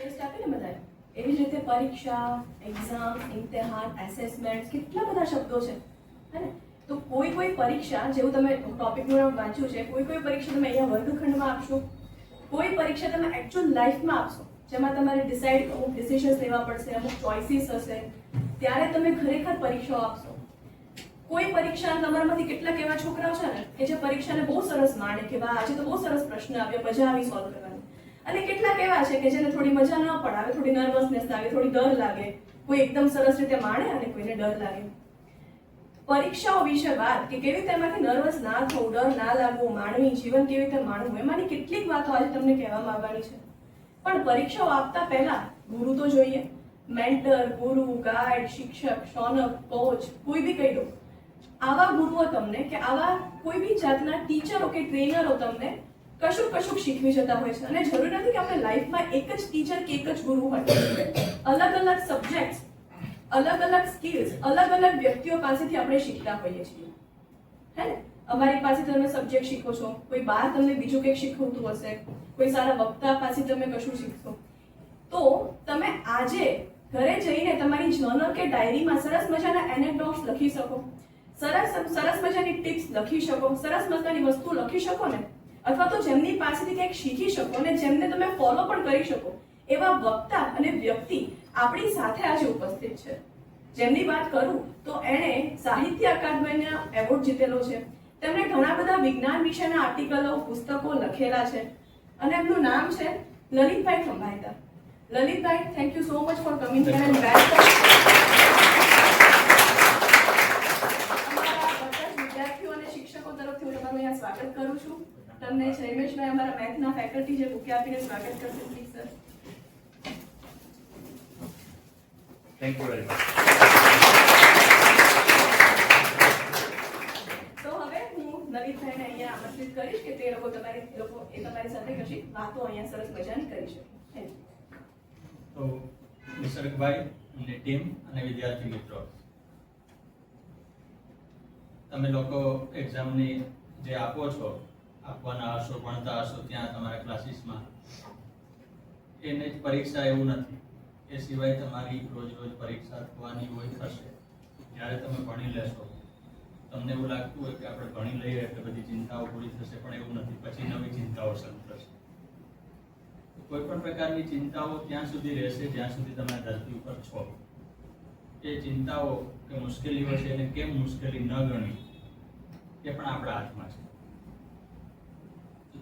Test આપે ને બધાએ, એવી જ રીતે પરીક્ષા, એક્ઝામ, ઇમ્તિહાન, એસેસમેન્ટ, કેટલા બધા શબ્દો છે હે ને. તો કોઈ પરીક્ષા, જેવું તમે ટોપિકનું નામ વાંચ્યું છે, કોઈ પરીક્ષા તમે અહીંયા વર્ગખંડમાં આપશો, કોઈ પરીક્ષા તમે એકચ્યુઅલ લાઈફમાં આપશો, જેમાં તમારે અમુક ડિસિઝન્સ લેવા પડશે, અમુક ચોઇસીસ હશે, ત્યારે તમે ખરેખર પરીક્ષાઓ આપશો. કોઈ પરીક્ષા તમારામાંથી કેટલાક એવા છોકરાઓ છે ને કે જે પરીક્ષાને બહુ સરસ માણે કે વાહ આજે તો બહુ સરસ પ્રશ્ન આવ્યો, મજા આવી સોલ્વ કરવાની, અને કેટલાક એવા છે કે જેને થોડી મજા ન પડે, આવે થોડી નર્વસનેસ લાગે, થોડી ડર લાગે, કોઈ એકદમ સરસ રીતે માણે અને કોઈને ડર લાગે. પરીક્ષાઓ વિશે વાત કે કેવી રીતે એમાંથી નર્વસ ના થવું, ડર ના લાગવું, માણવી, જીવન કેવી રીતે માણવું, એમાંની કેટલીક વાતો આજે તમને કહેવામાં આવવાની છે. પણ પરીક્ષાઓ આપતા પહેલા ગુરુ તો જોઈએ, મેન્ટર, ગુરુ, ગાઈડ, શિક્ષક, શોનક, કોચ, કોઈ બી કહી દો. આવા ગુરુઓ તમને કે આવા કોઈ બી જાતના ટીચરો કે ટ્રેનરો તમને કશુંક શીખવી જતા હોય છે. અને જરૂર નથી કે આપણે લાઈફમાં એક જ ટીચર કે એક જ ગુરુ હોય. અલગ અલગ સબ્જેક્ટ્સ, અલગ અલગ સ્કિલ્સ, અલગ અલગ વ્યક્તિઓ પાસેથી આપણે શીખતા હોઈએ છીએ હે ને. અમારી પાસે તમે સબ્જેક્ટ શીખો છો, કોઈ બહાર તમને બીજું કંઈક શીખવતું હશે, કોઈ સારા વક્તા પાસે તમે કશું શીખશો. તો તમે આજે ઘરે જઈને તમારી જર્નલ કે ડાયરીમાં સરસ મજાના એનેક્ડોટ્સ લખી શકો, સરસ મજાની ટિપ્સ લખી શકો, સરસ મજાની વસ્તુ લખી શકો ને, અથવા તો જેમની પાસેથી કંઈક શીખી શકો અને જેમને તમે ફોલો પણ કરી શકો, એવા વક્તા અને વ્યક્તિ આપણી સાથે આજે ઉપસ્થિત છે. જેમની વાત કરું તો એણે સાહિત્ય અકાદમીનો એવોર્ડ જીતેલો છે. તેમણે ઘણા બધા વિજ્ઞાન વિશેના આર્ટિકલો, પુસ્તકો લખેલા છે અને એમનું નામ છે Lalitbhai Khambhaita. Lalitbhai, thank you so much for coming here and welcome. વિદ્યાર્થીઓ અને શિક્ષકો તરફથી હું તમારું અહીંયા સ્વાગત કરું છું. તમને જયમેશભાઈ અમારા મેથના ફેકલ્ટી જે બુકે આપીને સ્વાગત કરશે, please sir. Thank you very much. તો હવે હું લલિતભાઈને અહીંયા આમંત્રિત કરીશ કે તે લોકો તમારી સાથે કશી વાતો અહીંયા સરસ મજાની કરી શકે. તો નિસર્ગભાઈ અને ટીમ અને વિદ્યાર્થી મિત્રો, તમે લોકો એક્ઝામની જે આપો છો, આપવાના હશો, ભણતા હશો ત્યાં તમારા ક્લાસીસમાં, એને જ પરીક્ષા એવું નથી. એ સિવાય તમારી રોજ પરીક્ષા થવાની હોય, થશે. જ્યારે તમે ભણી લેશો તમને એવું લાગતું હોય કે આપણે ભણી લઈએ એટલે બધી ચિંતાઓ પૂરી થશે, પણ એવું નથી. પછી નવી ચિંતાઓ શરૂ થશે. કોઈ પણ પ્રકારની ચિંતાઓ ત્યાં સુધી રહેશે જ્યાં સુધી તમે ધરતી ઉપર છો. એ ચિંતાઓ કે મુશ્કેલીઓ છે એને કેમ મુશ્કેલી ન ગણી એ પણ આપણા હાથમાં છે.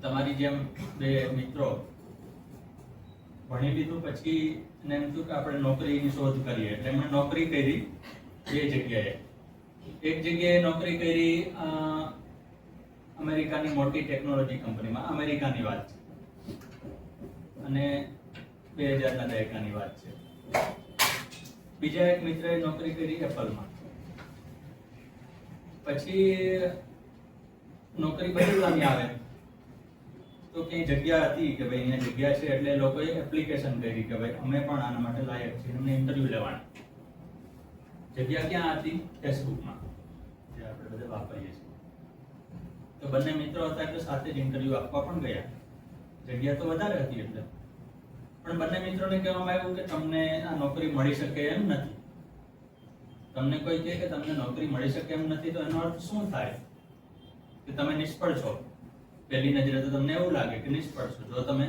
તમારી જેમ બે મિત્રો ભણી લીધું પછી એને એમ થયું કે આપણે નોકરીની શોધ કરીએ, એટલે એમણે નોકરી કરી બે જગ્યાએ. એક જગ્યાએ નોકરી કરી અમેરિકાની મોટી ટેકનોલોજી કંપનીમાં, અમેરિકાની વાત છે અને 2000ના દયકાની વાત છે. બીજા એક મિત્રએ નોકરી કરી એપલમાં. પછી નોકરી બદલવાની આવે તો કઈ જગ્યા હતી કે ભાઈ અહીંયા જગ્યા છે, એટલે લોકોએ એપ્લિકેશન કરી કે ભાઈ અમે પણ આના માટે લાયક છીએ, અમને ઇન્ટરવ્યુ લેવાની. જગ્યા ક્યાં હતી? ફેસબુકમાં, જે આપણે બધા વાપરીએ છીએ. તો બંને મિત્રો હતા એટલે સાથે જ ઇન્ટરવ્યુ આપવા પણ ગયા. જગ્યા તો વધારે હતી એટલે, પણ બંને મિત્રોને કહેવામાં આવ્યું કે તમને આ નોકરી મળી શકે એમ નથી. તમને કોઈ કહે કે તમને નોકરી મળી શકે એમ નથી તો એનો અર્થ શું થાય? કે તમે નિષ્ફળ છો. પહેલી નજરે તો તમને એવું લાગે કે નિષ્ફળ છો, જો તમે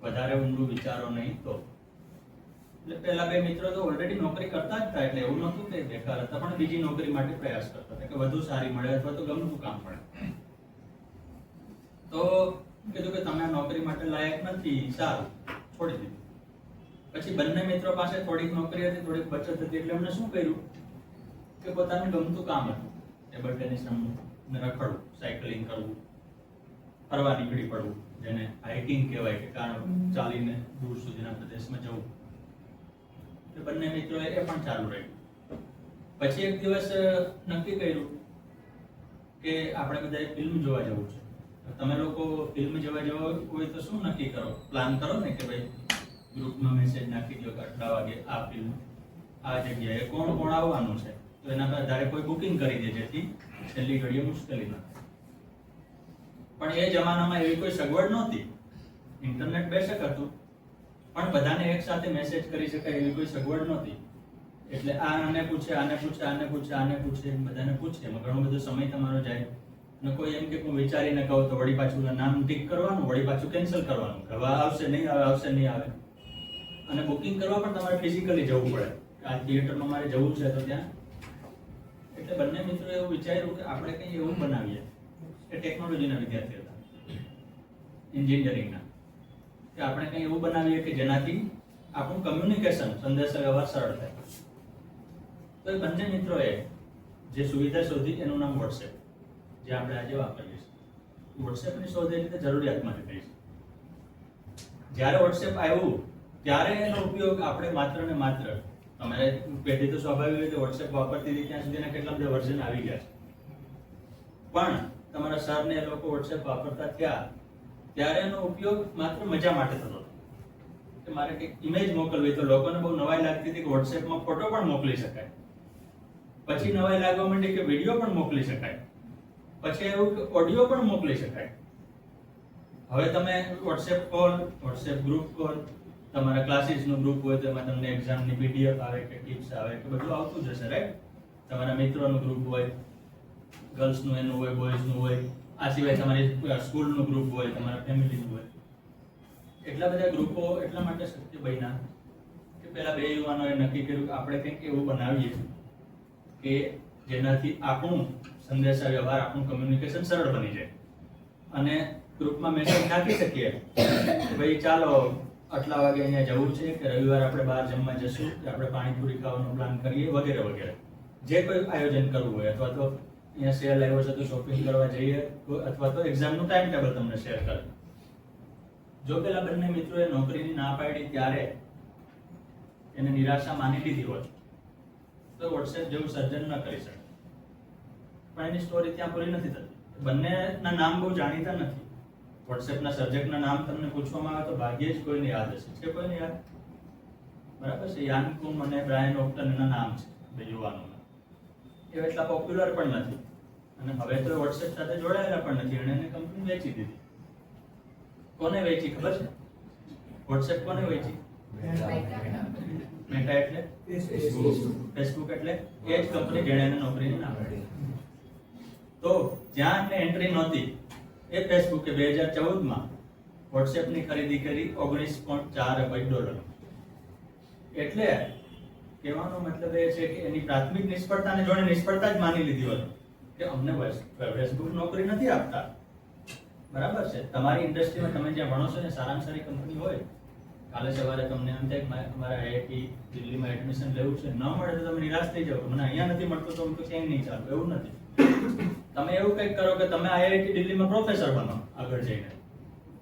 વધારે ઊંડું વિચારો નહીં તો. એટલે પહેલા બે મિત્રો તો ઓલરેડી નોકરી કરતા જ હતા, એટલે એવું નહોતું કે બેકાર હતા, પણ બીજી નોકરી માટે પ્રયાસ કરતા હતા કે વધુ સારી મળે અથવા તો ગમતું કામ મળે. તો કીધું કે તમે નોકરી માટે લાયક નથી, સારું, છોડી દીધું. પછી બંને મિત્રો પાસે થોડીક નોકરી હતી, થોડીક બચત હતી, એટલે એમણે શું કર્યું કે પોતાનું ગમતું કામ હતું, ટેબલ ટેનિસ રમવું, રખડવું, સાયકલિંગ કરવું, ફરવા નીકળી પડવું, જેને હાઇકિંગ કહેવાય કે ચાલીને દૂર સુધીના પ્રદેશમાં જવું. એટલે બંને મિત્રોએ એ પણ ચાલુ રાખ્યું. પછી એક દિવસ નક્કી કર્યું કે આપણે બધાએ ફિલ્મ જોવા જવું છે. તમે લોકો ફિલ્મ જોવા જવા હોય તો શું નક્કી કરો? પ્લાન કરો ને કે ભાઈ ગ્રુપમાં મેસેજ નાખી દો કે આટલા વાગે આ ફિલ્મ આ જગ્યાએ કોણ કોણ આવવાનું છે, તો એના પર આધારે કોઈ બુકિંગ કરી દે જેથી છેલ્લી ઘડીએ મુશ્કેલી ન થાય. પણ એ જમાનામાં એવી કોઈ સગવડ નહોતી. ઇન્ટરનેટ બેશક હતું, પણ બધાને એક સાથે મેસેજ કરી શકાય એવી કોઈ સગવડ નહોતી. એટલે આને પૂછે બધાને પૂછે, એમાં ઘણો બધો સમય તમારો જાય. અને કોઈ એમ કે હું વિચારીને કહું તો વળી પાછું નામ ટીક કરવાનું, વળી પાછું કેન્સલ કરવાનું, હવે આવશે નહીં આવે. અને બુકિંગ કરવા પણ તમારે ફિઝિકલી જવું પડે. આ થિયેટરમાં મારે જવું છે તો ત્યાં. એટલે બંને મિત્રો એવું વિચાર્યું કે આપણે કંઈ એવું બનાવીએ. એ ટેકનોલોજીના વિદ્યાર્થી હતા, એન્જિનિયરિંગના, કે આપણે કંઈ એવું બનાવીએ કે જેનાથી આપણું કમ્યુનિકેશન, સંદેશાવ્યવહાર સરળ થાય. તો એ બંને મિત્રોએ જે સુવિધા શોધી એનું નામ વોટ્સએપ, જે આપણે આજે વાપરીએ છીએ. વોટ્સએપની શોધ એ રીતે જરૂરિયાતમાંથી થઈ છે. જ્યારે વોટ્સએપ આવ્યું ત્યારે એનો ઉપયોગ આપણે માત્ર ને માત્ર, તમારે પેઢી તો સ્વાભાવિક રીતે વોટ્સએપ વાપરતી હતી ત્યાં સુધીના કેટલા બધા વર્ઝન આવી ગયા છે. પણ તમારા સર ને એ લોકો વોટ્સએપ વાપરતા થયા ત્યારે એનો ઉપયોગ માત્ર મજા માટે થતો હતો. કે મારે કંઈક ઇમેજ મોકલવી તો લોકોને બહુ નવાઈ લાગતી હતી કે વોટ્સએપમાં ફોટો પણ મોકલી શકાય. પછી નવાઈ લાગવા માંડી કે વિડીયો પણ મોકલી શકાય. પછી એવું કે ઓડિયો પણ મોકલી શકાય. હવે તમે WhatsApp call, WhatsApp group call, તમારા ક્લાસીસનું ગ્રુપ હોય તો એમાં તમને એક્ઝામની પીડીએફ આવે કે ટિપ્સ આવે કે બધું આવતું જશે, રાઈટ? તમારા મિત્રોનું ગ્રુપ હોય, ગર્લ્સનું એનું હોય, બોયઝનું હોય, આ સિવાય તમારી સ્કૂલનું ગ્રુપ હોય, તમારા ફેમિલીનું હોય. એટલા બધા ગ્રુપો એટલા માટે શક્ય બન્યા કે પહેલા બે યુવાનોએ નક્કી કર્યું કે આપણે કંઈક એવું બનાવીએ કે જેનાથી આપણું સંદેશા વ્યવહાર, આપણું કમ્યુનિકેશન સરળ બની જાય. અને ગ્રુપમાં મેસેજ નાખી શકીએ ભાઈ ચાલો આટલા વાગે અહીંયા જવું છે, કે રવિવાર આપણે બહાર જમવા જશું, કે આપણે પાણીપુરી ખાવાનો પ્લાન કરીએ, વગેરે વગેરે. જે કોઈ આયોજન કરવું હોય, અથવા તો અહીંયા સેલ આવ્યો છે તો શોપિંગ કરવા જઈએ, અથવા તો એક્ઝામનું ટાઈમ ટેબલ તમને શેર કરે. જો પેલા બંને મિત્રોએ નોકરીની ના પાડી ત્યારે એને નિરાશા માની લીધી હોત તો વોટ્સએપ જેવું સર્જન ન કરી શકે. પણ એની સ્ટોરી ત્યાં પૂરી નથી થતી. બંનેના નામ બહુ જાણીતા નથી. વોટ્સએપના સર્જકના નામ તમને પૂછવામાં આવે તો ભાગ્યે જ કોઈને યાદ હશે. છે કોઈને યાદ? બરાબર છે. યાન કુમ અને બ્રાયન ઓક્ટન એના નામ છે બે યુવાનોના. એ એટલા પોપ્યુલર પણ નથી અને હવે તો વોટ્સએપ સાથે જોડાયેલા પણ નથી. એણે એને કંપની વેચી દીધી. કોને વેચી ખબર છે? વોટ્સએપ કોને વેચી? મેટા એટલે ફેસબુક એટલે એ જ કંપની જેણે એને નોકરીની ના પાડી. તો જ્યાં એમને એન્ટ્રી નહોતી એ ફેસબુકે 2014માં વોટ્સએપની ખરીદી કરી $19.4 અબજ. એટલે કહેવાનો મતલબ એ છે કે એની પ્રાથમિક નિષ્ફળતાને જોડે નિષ્ફળતા જ માની લીધી હતી કે અમને ફેસબુક નોકરી નથી આપતા. બરાબર છે. તમારી ઇન્ડસ્ટ્રીમાં તમે જ્યાં ભણો છો ને સારામાં સારી કંપની હોય, કાલે સવારે તમને એમ થાય કે મારે આઈઆઈટી દિલ્હીમાં એડમિશન લેવું છે, ન મળે તો તમે નિરાશ થઈ જાઓ, મને અહીંયા નથી મળતું તો હું તો ક્યાંય નહીં ચાલું. એવું નથી. તમે એવું કંઈક કરો કે તમે આઈઆઈટી દિલ્હીમાં પ્રોફેસર બનો આગળ જઈને.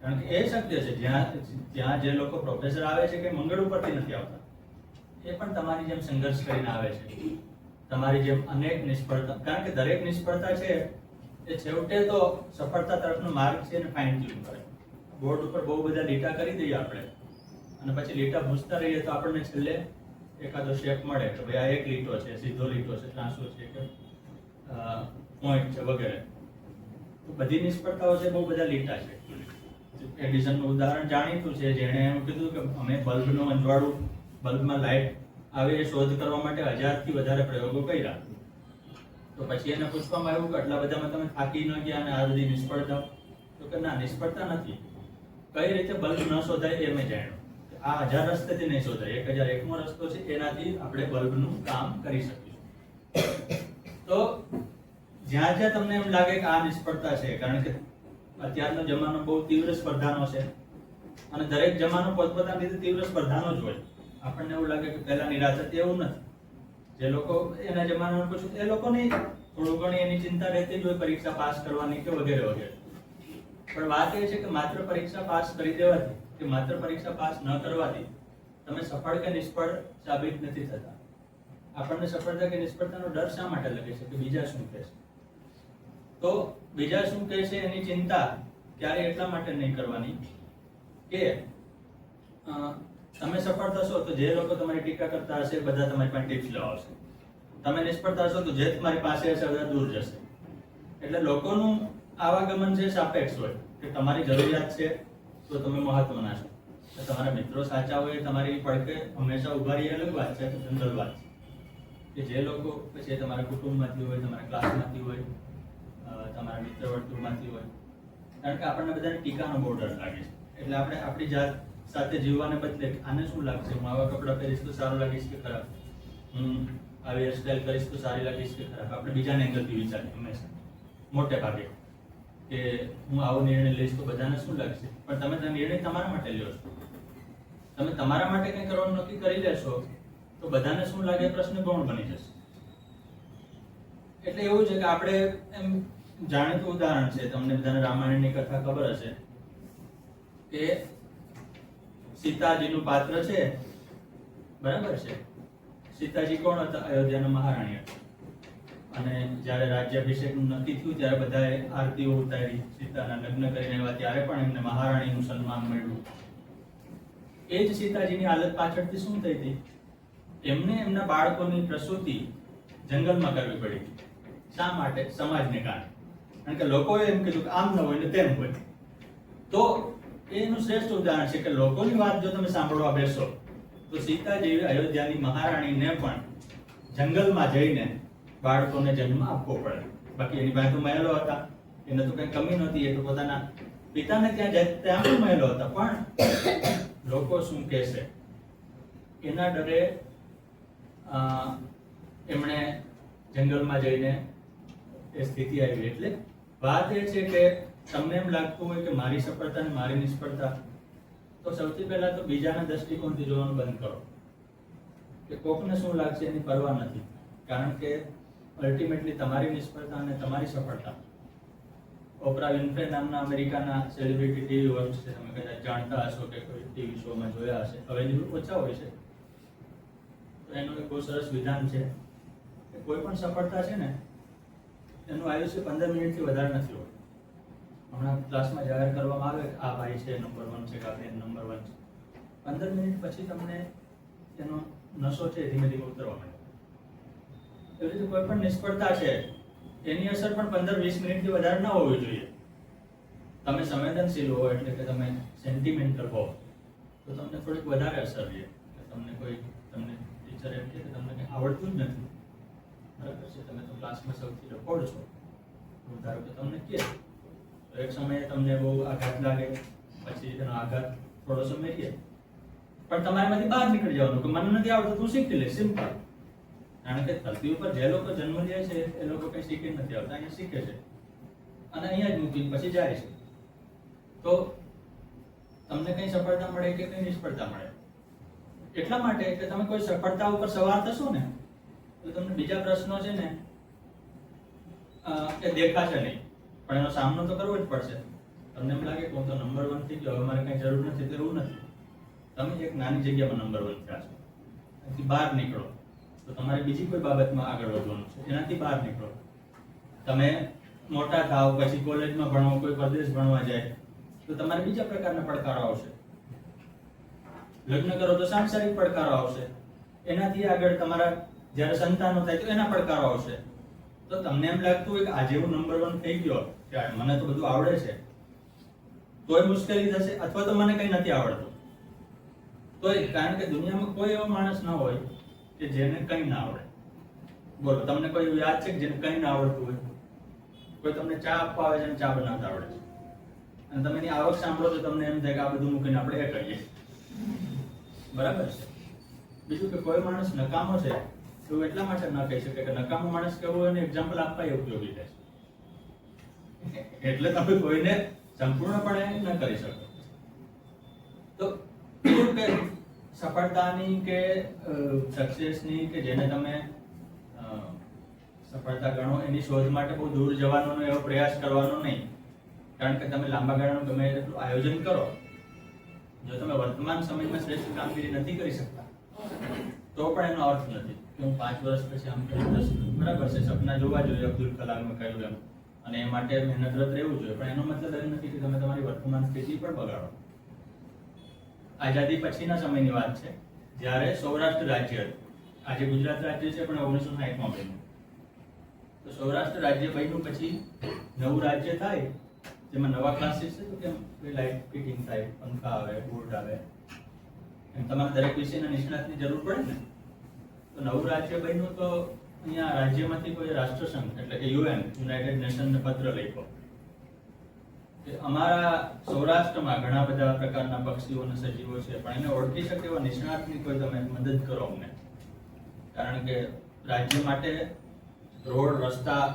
કારણ કે એ શક્ય છે. જ્યાં જે લોકો પ્રોફેસર આવે છે કે મંગળ ઉપરથી નથી આવતા, એ પણ તમારી જેમ સંઘર્ષ કરીને આવે છે. તમારી જેમ અનેક નિષ્ફળતા, કારણ કે દરેક નિષ્ફળતા છે એ છેવટે તો સફળતા તરફનો માર્ગ છે અને ફાઇન ટ્યુન કરે. બોર્ડ ઉપર બહુ બધા લીટા કરી દઈએ આપણે અને પછી લીટા ભૂસતા રહીએ તો આપણને છેલ્લે એકાદો શેપ મળે કે ભાઈ આ એક લીટો છે, સીધો લીટો છે, ત્રાંસો છે કે પોઈન્ટ છે વગેરે. તો બધી નિષ્ફળતાઓ છે, બહુ બધા લીટા છે. એડિસનનું ઉદાહરણ જાણીતું છે, જેણે એમ કીધું કે અમે બલ્બનું અંજવાળું, બલ્બમાં લાઇટ આવે એ શોધ કરવા માટે 1000થી વધારે પ્રયોગો કર્યા. તો પછી એને પૂછવામાં આવ્યું કે આટલા બધામાં તમે થાકી ન ગયા અને આ બધી નિષ્ફળતા? તો કે ના, નિષ્ફળતા નથી. કઈ રીતે બલ્બ ન શોધાય એ મેં જાણ્યું. આ 1000 રસ્તેથી નહીં શોધાય, 1001મો રસ્તો છે, એનાથી આપણે બલ્બનું કામ કરી શકીશું. તો જ્યાં જ્યાં તમને એમ લાગે કે આ નિષ્ફળતા છે, કારણ કે અત્યારનો જમાનો બહુ તીવ્ર સ્પર્ધાનો છે અને દરેક જમાનો પોતપોતાની રીતે તીવ્ર સ્પર્ધાનો જ હોય. આપણને એવું લાગે કે પહેલા નિરાશ હતી, એવું નથી. જે લોકો એના જમાનામાં પૂછ્યું એ લોકોની થોડું ઘણી એની ચિંતા રહેતી જ હોય, પરીક્ષા પાસ કરવાની કે વગેરે વગેરે. પણ વાત એ છે કે માત્ર પરીક્ષા પાસ કરી દેવાથી કે માત્ર પરીક્ષા પાસ ન કરવાથી તમે સફળ કે નિષ્ફળ સાબિત નથી થતા. આપણને સફળતા કે નિષ્ફળતાનો ડર શા માટે લાગે છે? કે બીજા શું કહેશે? તો બીજા શું કહેશે એની ચિંતા ક્યારે એટલા માટે નહીં કરવાની કે તમે સફળ થશો તો જે લોકો તમારી ટીકા કરતા હશે બધા તમારી પાસે ટિપ્સ લેવા આવશે. તમે નિષ્ફળ થશો તો જે તમારી પાસે હશે બધા દૂર જશે. એટલે લોકોનું આવાગમન છે સાપેક્ષ હોય કે તમારી જરૂરિયાત છે તો તમે મહત્વના છો, તો તમારા મિત્રો સાચા હોય, તમારી પડકે હંમેશા ઉભા રહી, અલગ વાત છે, તો જનરલ વાત છે કે જે લોકો પછી તમારા કુટુંબમાંથી હોય, તમારા ક્લાસમાંથી હોય, તમારા મિત્ર વર્તુળમાંથી હોય, કારણ કે આપણને બધાને ટીકાનો બહુ ડર લાગે છે. એટલે આપણે આપણી જાત સાથે જીવવાને બદલે આને શું લાગશે, હું આવા કપડાં પહેરીશ તો સારું લાગીશ કે ખરાબ, હું આવી હેરસ્ટાઈલ કરીશ તો સારી લાગીશ કે ખરાબ, આપણે બીજાને એંગલથી વિચારીએ હંમેશા મોટે ભાગે કે હું આવો નિર્ણય લઈશ તો બધાને શું લાગશે. પણ તમે તે નિર્ણય તમારા માટે લ્યો છો, તમે તમારા માટે કંઈ કરવાનું નક્કી કરી લેશો તો બધાને શું લાગે પ્રશ્ન ગૌણ બની જશે. એટલે એવું છે કે આપણે એમ જાણીતું ઉદાહરણ છે, તમને બધાને રામાયણની કથા ખબર હશે કે સીતાજીનું પાત્ર છે, બરાબર છે. સીતાજી કોણ હતા? અયોધ્યાના મહારાણી હતા. અને જ્યારે રાજ્યાભિષેકનું નક્કી થયું ત્યારે બધાએ આરતીઓ ઉતારી, સીતાના લગ્ન કરીને આવ્યા ત્યારે પણ એમને મહારાણીનું સન્માન મળ્યું. એ જ સીતાજીની હાલત પાછળથી શું થઈ હતી? એમને એમના બાળકોની પ્રસૂતિ જંગલમાં કરવી પડી. શા માટે? સમાજને કારણે. કારણ કે લોકોએ એમ કીધું કે આમ ન હોય ને તેમ હોય. તો એનું શ્રેષ્ઠ ઉદાહરણ છે કે લોકોની વાત જો તમે સાંભળવા બેસો તો સીતા જેવી અયોધ્યાની મહારાણીને પણ જંગલમાં જઈને બાળકોને જન્મ આપવો પડે. બાકી એની પાસે તો મહેલો હતા, એને તો કઈ કમી નહોતી, એ તો પોતાના પિતાને ત્યાં પણ મહેલો હતા, પણ લોકો શું કહેશે એના ડરે એમણે જંગલમાં જઈને એ સ્થિતિ આવી. એટલે વાત એ છે કે તમને એમ લાગતું હોય કે મારી સફળતા અને મારી નિષ્ફળતા, તો સૌથી પહેલા તો બીજાના દ્રષ્ટિકોણથી જોવાનું બંધ કરો કે કોકને શું લાગશે એની પરવા નથી. કારણ કે અલ્ટિમેટલી તમારી નિષ્ફળતા અને તમારી સફળતા. ઓપ્રા વિન્ફ્રે નામના અમેરિકાના સેલિબ્રિટી ટીવી હોસ્ટ છે, તમે કદાચ જાણતા હશો કે કોઈ ટીવી શોમાં જોયા હશે, હવે ઓછા હોય છે. તો એનું એક બહુ સરસ વિધાન છે કે કોઈ પણ સફળતા છે ને એનું આયુષ્ય 15 મિનિટથી વધારે નથી હોતું. હમણાં ક્લાસમાં જાહેર કરવામાં આવે કે આ ભાઈ છે નંબર 1 છે, કે આ બેન નંબર 1 છે, 15 મિનિટ પછી તમને એનો નશો છે ધીમે ધીમે ઉતરવા માંડે. એવી રીતે કોઈ પણ નિષ્ફળતા છે એની અસર પણ 15-20 મિનિટથી વધારે ન હોવી જોઈએ. તમે સંવેદનશીલ હો, એટલે કે તમે સેન્ટિમેન્ટલ હો, તો તમને થોડીક વધારે અસર રહે. તમને ટીચર એમ કે તમને કંઈ આવડતું જ નથી, બરાબર છે, તમે તો ક્લાસમાં સૌથી રખોડ છો, ધારો કે તમને કહે તો એક સમયે તમને બહુ આઘાત લાગે, પછી એનો આઘાત થોડો સમય રહે, પણ તમારામાંથી બહાર નીકળી જવાનું કે મને નથી આવડતું, તું શીખી લે. સિમ્પલ. કારણ કે ધરતી ઉપર જે લોકો જન્મ લે છે એ લોકો કંઈ શીખી નથી આવતા, અહીંયા શીખે છે અને અહીંયા જ મૂકી પછી જાય છે. તો તમને કઈ સફળતા મળે કે કઈ નિષ્ફળતા મળે, એટલા માટે કે તમે કોઈ સફળતા ઉપર સવાર થશો ને તો તમને બીજા પ્રશ્નો છે ને એ દેખાશે નહીં, પણ એનો સામનો તો કરવો જ પડશે. તમને એમ લાગે કે હું તો નંબર 1 થઈ ગયો, હવે મારે કઈ જરૂર નથી, એવું નથી. તમે એક નાની જગ્યામાં નંબર 1 થયા છો, એનાથી બહાર નીકળો તો તમારે બીજી કોઈ બાબતમાં આગળ વધવાનું છે, એનાથી બહાર નીકળો. તમે મોટા થાવ, પછી કોલેજમાં ભણો, કોઈ પ્રદેશ ભણવા જાય તો તમારે બીજા પ્રકારના પડકારો આવશે. લગ્ન કરો તો સાંસારિક પડકારો આવશે. એનાથી આગળ તમારા જ્યારે સંતાનો થાય તો એના પડકારો આવશે. તો તમને એમ લાગતું હોય કે આજે હું નંબર 1 થઈ ગયો, કે મને તો બધું આવડે છે, તોય મુશ્કેલી થશે, અથવા તો મને કંઈ નથી આવડતું તોય. કારણ કે દુનિયામાં કોઈ એવો માણસ ન હોય કે જેને કંઈ ના આવડે. બોલો, તમને કોઈ યાદ છે કે જેને કંઈ ના આવડતું હોય? કોઈ તમને ચા આપવા આવે છે, ચા બનાવતા આવડે છે, અને તમે એની આવક સાંભળો તો તમને એમ થાય કે આ બધું મૂકીને આપણે એ કરીએ, બરાબર છે. બીજું કે કોઈ માણસ નકામો છે એવું એટલા માટે ન કહી શકે કે નકામો માણસ કેવું હોય એને એક્ઝામ્પલ આપવા એ ઉપયોગી થાય છે. એટલે તમે કોઈને સંપૂર્ણપણે ન કરી શકો. તો એવું કે સફળતાની કે સક્સેસની કે જેને તમે સફળતા ગણો એની શોધ માટે બહુ દૂર જવાનો એવો પ્રયાસ કરવાનો નહીં. કારણ કે તમે લાંબા ગાળાનું ગમે એટલું આયોજન કરો, જો તમે વર્તમાન સમયમાં શ્રેષ્ઠ કામગીરી નથી કરી શકતા તો પણ એનો અર્થ નથી કે હું 5 વર્ષ પછી આમ કરી દઈશ. બરાબર છે, સપના જોવા જોઈએ, અબ્દુલ કલામે કહ્યું એમ, અને એ માટે મહેનતરત રહેવું જોઈએ, પણ એનો મતલબ એ નથી કે તમે તમારી વર્તમાન સ્થિતિ પણ બગાડો. આઝાદી પછીના સમયની વાત છે, જ્યારે સૌરાષ્ટ્ર રાજ્ય, આજે ગુજરાત રાજ્ય છે પણ 1960માં બન્યું, તો સૌરાષ્ટ્ર રાજ્ય બન્યું પછી નવું રાજ્ય થાય જેમાં નવા ક્લાસીસ છે તો કેમ લાઇટ ફિટિંગ થાય, પંખા આવે, બોર્ડ આવે, એમ તમારે દરેક વિષયના નિષ્ણાતની જરૂર પડે ને. તો નવું રાજ્ય બન્યું તો અહીંયા રાજ્યમાંથી કોઈ રાષ્ટ્રસંઘ એટલે કે યુએન યુનાઇટેડ નેશનને પત્ર લખ્યો કે અમારા સૌરાષ્ટ્રમાં ઘણા બધા પ્રકારના પક્ષીઓ અને સજીવો છે, પણ એને ઓળખી શકે એવા નિષ્ણાતની કોઈ તમે મદદ કરો અમને, કારણ કે રાજ્ય માટે રોડ, રસ્તા,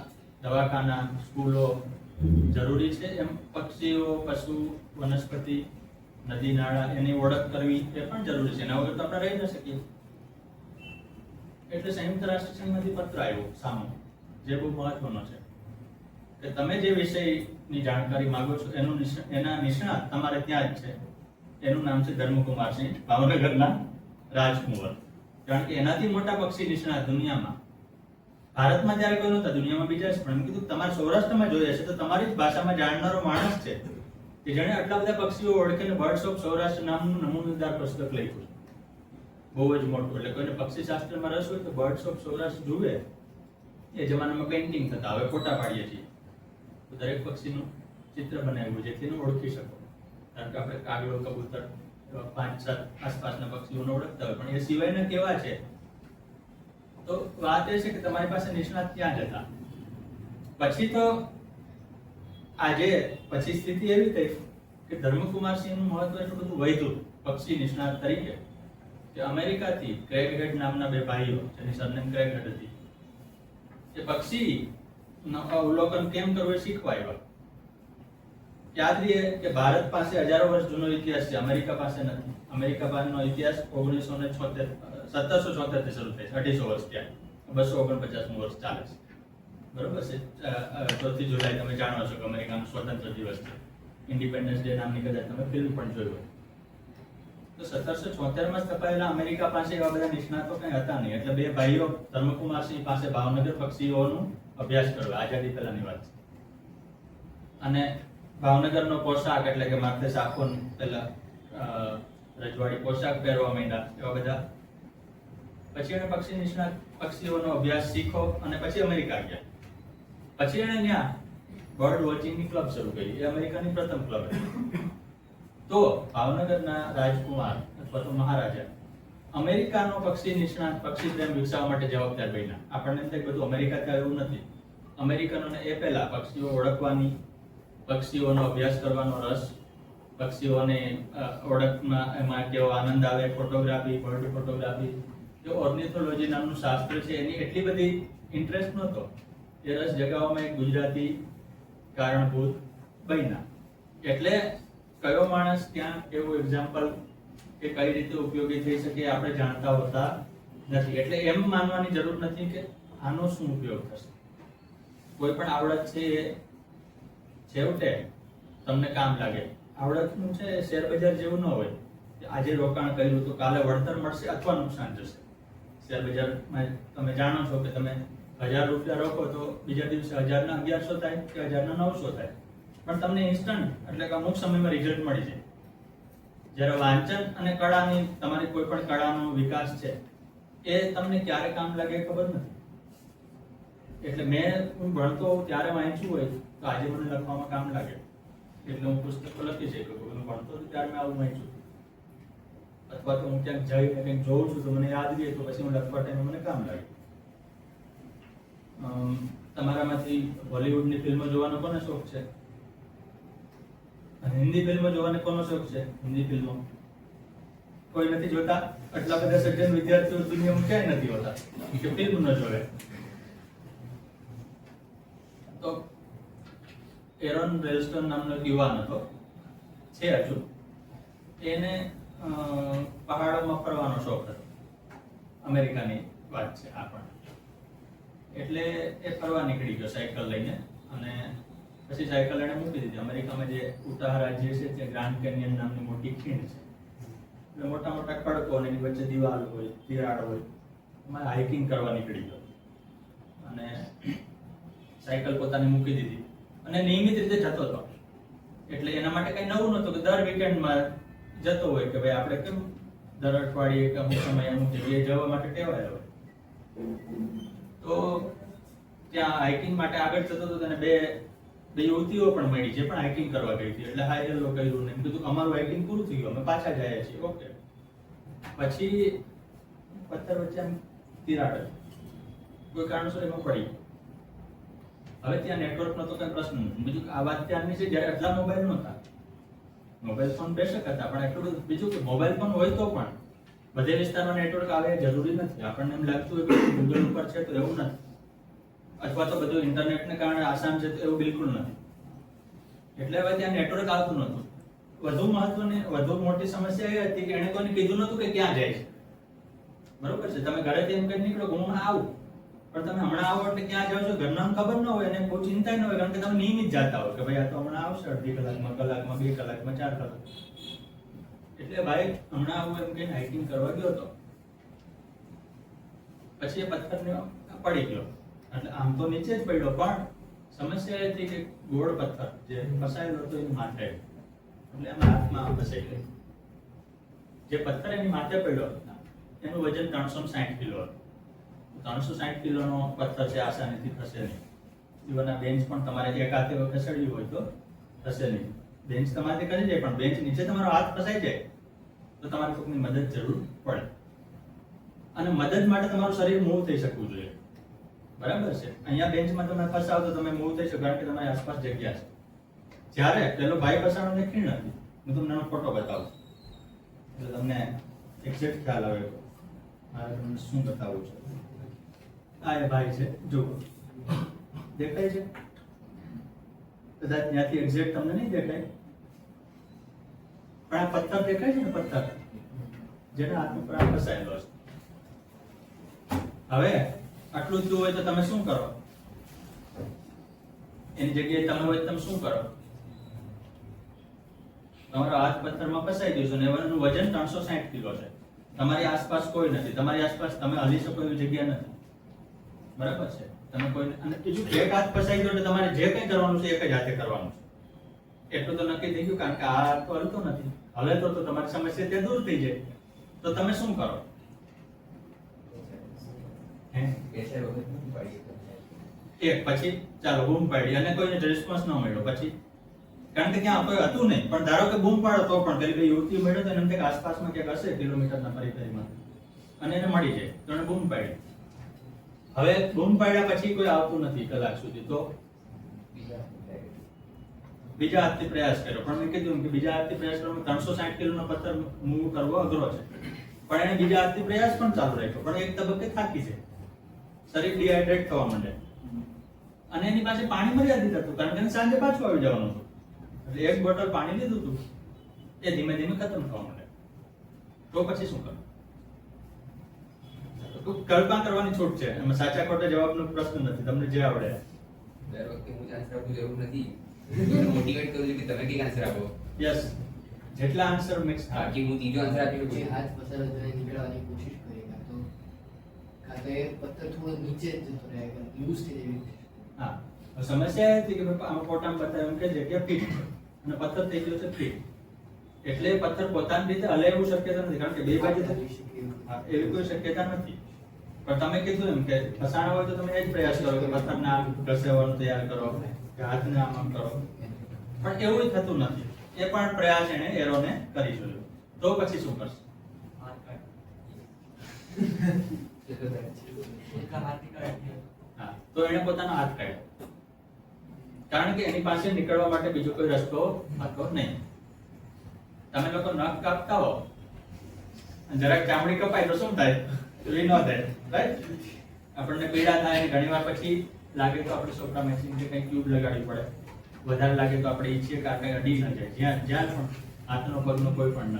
દવાખાના, સ્કૂલો જરૂરી છે, એમ પક્ષીઓ, પશુ, વનસ્પતિ, નદી નાળા એની ઓળખ કરવી એ પણ જરૂરી છે. એના વગર તો આપણે રહી ન શકીએ. એટલે સંયુક્ત રાષ્ટ્ર સંઘમાંથી પત્ર આવ્યો સામો, જે બહુ મહત્વનો છે કે તમે જે વિષયની જાણકારી માંગો છો એના નિષ્ણાત તમારે ત્યાં જ છે. એનું નામ છે ધર્મકુમારસિંહ, ભાવનગરના રાજકુંવર. કારણ કે એનાથી મોટા પક્ષી નિષ્ણાત દુનિયામાં, ભારતમાં ત્યારે કોઈ નહોતા, દુનિયામાં બીજા છે, પણ એમ કીધું તમારે સૌરાષ્ટ્રમાં જોઈએ છે તો તમારી જ ભાષામાં જાણનારો માણસ છે કે જેણે આટલા બધા પક્ષીઓ ઓળખીને બર્ડ્સ ઓફ સૌરાષ્ટ્ર નામનું નમૂનેદાર પુસ્તક લખ્યું. બહુ જ મોટું. એટલે કોઈને પક્ષી શાસ્ત્રમાં રસ હોય તો બર્ડ્સ ઓફ સૌરાષ્ટ્ર જુએ. એ જમાનામાં પેઇન્ટિંગ થતા, હવે ફોટા પાડીએ છીએ, તો દરેક પક્ષીનું ચિત્ર બનાવ્યું જેથી એને ઓળખી શકો. કારણ કે આપણે કાગડો, કબૂતર, 5-7 આસપાસના પક્ષીઓને ઓળખતા હોય, પણ એ સિવાયના કેવા છે. તો વાત એ છે કે તમારી પાસે નિષ્ણાત ત્યાં જ હતા. પછી તો પછી સ્થિતિ એવી થઈ કે ધર્મકુમારસિંહનું મહત્વ એટલું બધું વધ્યું પક્ષી નિષ્ણાત તરીકે કે અમેરિકાથી ક્રેગહેડ નામના 2 ભાઈઓ, જેની સરનેમ ક્રેગહેડ હતી, એ પક્ષી અવલોકન કેમ કરવું એ શીખવા આવ્યા. યાદ રહે કે ભારત પાસે હજારો વર્ષ જૂનો ઇતિહાસ છે, અમેરિકા પાસે નથી. અમેરિકા પાસેનો ઇતિહાસ 1776 થી શરૂ થાય છે, 250 વર્ષ ત્યાં, 249મું વર્ષ ચાલે છે. બરોબર છે. 4 જુલાઈ તમે જાણો છો કે અમેરિકાનો સ્વતંત્ર દિવસ છે. ઇન્ડિપેન્ડન્સ ડે નામની કદાચ તમે ફિલ્મ પણ જોઈ હોય. તો 1776માં સ્થપાયેલા અમેરિકા પાસે એવા બધા નિષ્ણાતો કંઈ હતા નહીં. એટલે 2 ભાઈઓ ધર્મકુમારસિંહ પાસે ભાવનગર પક્ષીઓનું અભ્યાસ કર્યો. આઝાદી પહેલાની વાત છે. અને ભાવનગરનો પોશાક એટલે કે માથે સાફોન, પેલા રજવાડી પોશાક પહેરવા માંડ્યા, એવા બધા. પછી એને પક્ષી નિષ્ણાત પક્ષીઓનો અભ્યાસ શીખો અને પછી અમેરિકા ગયા. પછી એને ત્યાં બર્ડ વોચિંગની ક્લબ શરૂ કરી. એ અમેરિકાની પ્રથમ ક્લબ હતી. તો ભાવનગરના રાજકુમાર અથવા તો મહારાજા અમેરિકાનો પક્ષી નિષ્ણાત પક્ષી પ્રેમ વિકસાવવા માટે જવાબદાર બન્યા. આપણને એમ થાય બધું અમેરિકા એવું નથી. અમેરિકનોને એ પહેલા પક્ષીઓ ઓળખવાની, પક્ષીઓનો અભ્યાસ કરવાનો રસ, પક્ષીઓને ઓળખમાં એમાં કેવો આનંદ આવે, ફોટોગ્રાફી, બર્ડ ફોટોગ્રાફી, જે ઓર્નિથોલોજી નામનું શાસ્ત્ર છે એની એટલી બધી ઇન્ટરેસ્ટ નહોતો. એ રસ જગાવવામાં એક ગુજરાતી કારણભૂત બન્યા. એટલે કયો માણસ ત્યાં એવું એક્ઝામ્પલ કે કઈ રીતે ઉપયોગી થઈ શકે આપણે જાણતા હોતા નથી. એટલે એમ માનવાની જરૂર નથી કે આનો શું ઉપયોગ થશે. કોઈ પણ આવડત છે એ છેવટે તમને કામ લાગે. આવડતનું છે શેર બજાર જેવું ન હોય કે આજે રોકાણ કર્યું તો કાલે વળતર મળશે અથવા નુકસાન જશે. શેર બજારમાં તમે જાણો છો કે તમે 1000 રૂપિયા રોકો તો બીજા દિવસે 1000 ના 1100 થાય કે 1000 ના 900 થાય, પણ તમને ઇન્સ્ટન્ટ એટલે કે અમુક સમયમાં રિઝલ્ટ મળી જાય. જ્યારે વાંચન અને કળાની, તમારી કોઈ પણ કળાનો વિકાસ છે એ તમને ક્યારે કામ લાગે ખબર નથી. એટલે હું ભણતો ત્યારે વાંચ્યું હોય તો આજે મને લખવામાં કામ લાગે. એટલે હું પુસ્તકો લખી શકું. હું ભણતો હતો ત્યારે મેં આવું વાંચ્યું. અથવા તો હું ક્યાંક જઈને કંઈક જોઉં છું તો મને યાદ રહે તો પછી હું લખવા ટાઈમે મને કામ લાગે. તમારામાંથી બોલિવૂડની ફિલ્મો જોવાનો કોને શોખ છે? હિન્દી ફિલ્મો જોવાનો કોનો શોખ છે? હિન્દી ફિલ્મો કોઈ નથી જોતા? આટલા બધા સજ્જન વિદ્યાર્થીઓ દુનિયામાં ક્યાંય નથી હોતા કે ફિલ્મ ન જોવે. તો એરોન વેલસ્ટન નામનો યુવાન હતો, છે હજુ. એને પહાડોમાં ફરવાનો શોખ હતો. અમેરિકાની વાત છે આ પણ. એટલે એ ફરવા નીકળી ગયો સાયકલ લઈને. અને પછી સાયકલ એને મૂકી દીધી. અમેરિકામાં જે ઉટાહ રાજ્ય છે ત્યાં ગ્રાન્ડ કેનિયન નામની મોટી ખીણ છે. એટલે મોટા મોટા ખડકો અને એની વચ્ચે દિવાલ હોય, તિરાડ હોય, એમાં હાઇકિંગ કરવા નીકળી ગયો. અને સાયકલ પોતાને મૂકી દીધી અને નિયમિત રીતે જતો હતો. એટલે એના માટે કઈ નવું નહોતું કે દર વીકેન્ડમાં જતો હોય કે ભાઈ આપણે કેમ દર અઠવાડિયે કે અમુક સમય અમુક જગ્યાએ જવા માટે ટેવાયેલો હોય. તો ત્યાં હાઇકિંગ માટે આગળ જતો હતો અને 2 બે યુવતીઓ પણ મળી જે પણ હાઇકિંગ કરવા ગઈ હતી. એટલે હાય હેલો કર્યું ને કીધું અમારું હાઇકિંગ પૂરું થઈ ગયું, અમે પાછા જઈએ છીએ. ઓકે. પછી પથ્થર વચ્ચે આમ તિરાડ હતી. કોઈ કારણસર એમાં પડી. હવે ત્યાં નેટવર્કનો તો કઈ પ્રશ્ન નથી. બીજું આ વાત ત્યારની છે જ્યારે આટલા મોબાઈલ નહોતા. મોબાઈલ ફોન બેશક હતા પણ એટલું બધું બીજું કે મોબાઈલ ફોન હોય તો પણ બધે વિસ્તારમાં નેટવર્ક આવે એ જરૂરી નથી. આપણને એમ લાગતું હોય કે ગૂગલ ઉપર છે તો એવું નથી, અથવા તો બધું ઇન્ટરનેટને કારણે આસાન છે તો એવું બિલકુલ નથી. એટલે હવે ત્યાં નેટવર્ક આવતું નહોતું. વધુ મોટી સમસ્યા એ હતી કે એણે કોઈને કીધું નહોતું કે ક્યાં જાય છે. બરોબર છે, તમે ઘરેથી એમ કઈ નીકળો હું હમણાં આવું, પણ તમે હમણાં આવો એટલે ક્યાં જાઓ છો ઘરનામ ખબર ન હોય અને કોઈ ચિંતા ન હોય, કારણ કે તમે નિયમિત જતા હોય કે ભાઈ આ તો હમણાં આવશે અડધી કલાકમાં, કલાકમાં, 2 કલાકમાં, 4 કલાક. એટલે ભાઈ હમણાં આવું એમ કહીને હાઇકિંગ કરવા ગયો હતો. પછી એ પથ્થરને પડી ગયો. એટલે આમ તો નીચે જ પડ્યો, પણ સમસ્યા એ હતી કે ગોળ પથ્થર જે ફસાયેલો હતો એની માથે, એટલે એમાં હાથમાં ફસાઈ ગયો. જે પથ્થર એની માથે પડ્યો એનું વજન 360 કિલો હતું. 360 કિલોનો પથ્થર છે, આસાનીથી થશે નહીં. ઇવન આ બેન્ચ પણ તમારે એક હાથે ખસેડ્યું હોય તો થશે નહીં. બેન્ચ તમારાથી કરી જાય પણ બેન્ચ નીચે તમારો હાથ ફસાઈ જાય તો તમારે કોઈની મદદ જરૂર પડે. અને મદદ માટે તમારું શરીર મૂવ થઈ શકવું જોઈએ. બરાબર છે, અહીંયા બેન્ચમાં તમે ફસાવ તો તમે મૂવ થઈ શકો કારણ કે તમારી આસપાસ જગ્યા છે. જ્યારે પેલો ભાઈ ફસાણો ને ખીણ હતી, હું તમને એનો ફોટો બતાવું એટલે તમને એક્ઝેક્ટ ખ્યાલ આવે મારે તમને શું બતાવવું છે. આ એ ભાઈ છે, જુઓ દેખાય છે? કદાચ ત્યાંથી એક્ઝેક્ટ તમને નહીં દેખાય, પણ આ પથ્થર દેખાય છે ને, પથ્થર જેના હાથ ઉપર આ ફસાયેલો છે. હવે આટલું જ હોય તો તમે શું કરો? એની જગ્યાએ તમે હોય તમે શું કરો? તમારો હાથ પથ્થરમાં ફસાઈ ગયો છે અને એનું વજન 360 કિલો છે. તમારી આસપાસ કોઈ નથી, તમારી આસપાસ તમે હલી શકો એવી જગ્યા નથી. બરાબર છે, તમે કોઈ અને બીજું એક હાથ ફસાઈ ગયો એટલે તમારે જે કંઈ કરવાનું છે એક જ હાથે કરવાનું છે. એટલું તો નક્કી થઈ ગયું, કારણ કે આ હાથ તો હલતો નથી. હલે તો તમારી સમસ્યા ત્યાં દૂર થઈ જાય. તો તમે શું કરો? એક પછી ચાલો બૂમ પાડી અને કોઈને રિસ્પોન્સ ન મળ્યો, પછી કારણ કે ત્યાં કોઈ હતું નહીં, પણ ધારો કે બૂમ પાડો તો પણ પેલી યુવતી મળ્યો તો એમ કે આસપાસમાં ક્યાંક હશે કિલોમીટરના પરિધીમાં અને એને મળી જાય તો એને બૂમ પાડી. હવે બૂમ પાડ્યા પછી કોઈ આવતું નથી કલાક સુધી, તો બીજા હાથથી પ્રયાસ કર્યો. પણ મેં કીધું કે બીજા હાથથી પ્રયાસ કરવામાં 360 કિલોનો પથ્થર મૂવ કરવો અઘરો છે, પણ એને બીજા હાથથી પ્રયાસ પણ ચાલુ રાખ્યો. પણ એક તબક્કે થાકી છે, શરીર ડિહાઇડ્રેટ થવા માંડે અને એની પાસે પાણી મર્યાદિત હતું, કારણ કે સાંજે પાછું આવી જવાનું હતું. એટલે એક બોટલ પાણી લીધું હતું, એ ધીમે ધીમે ખતમ થવા માંડે. તો પછી શું કરવું? કલ્પના કરવાની છૂટ છે, એમાં સાચા ખોટા જવાબનો પ્રશ્ન નથી, તમને જે આવડે. દર વખતે હું આન્સર આપું જરૂર નથી, મોટિવેટ કરું છું કે તમે કઈક આન્સર આપો. યસ, જેટલા આન્સર મિક્સ થાય. બાકી હું ત્રીજો આન્સર આપી જે શકું. હાથ પસાર કરીને નીકળવાની કોશિશ કરે કાં તો એ પથ્થર થોડો નીચે જ જતો રહે, લૂઝ થઈ જાય. હા, સમસ્યા એ હતી કે આમાં ફોટામાં બતાવ્યું કે જગ્યા ફિટ છે અને પથ્થર થઈ ગયો છે ફિટ, એટલે પથ્થર પોતાની રીતે હલે એવું શક્યતા નથી, કારણ કે બે બાજુ એવી કોઈ શક્યતા નથી. પણ તમે કીધું એમ કે ફસાણા હોય તો તમે એ જ પ્રયાસ કરો કે પથ્થરને આમ ઘસેવાનું તૈયાર કરો કે હાથને આમ કરો, પણ એવું થતું નથી. એ પણ પ્રયાસ એને એરોને કરી જોયો. તો પછી શું કરશે? હા, તો એને પોતાનો હાથ કાઢ્યો, કારણ કે એની પાસે નીકળવા માટે બીજો કોઈ રસ્તો હતો નહીં. તમે લોકો નખ કાપતા હો અને જરાક ચામડી કપાય તો શું થાય? એવી ન થાય, રાઈટ? આપણને પીડા થાય અને ઘણીવાર પછી લાગે તો આપણે સોફ્રા મેચિંગ કે કંઈ ટ્યુબ લગાડવી પડે. વધારે લાગે તો આપણે ઈચ્છીએ કે આપણે અડી ન જાય, જ્યાં પણ હાથનો પગનો કોઈ પણ ન.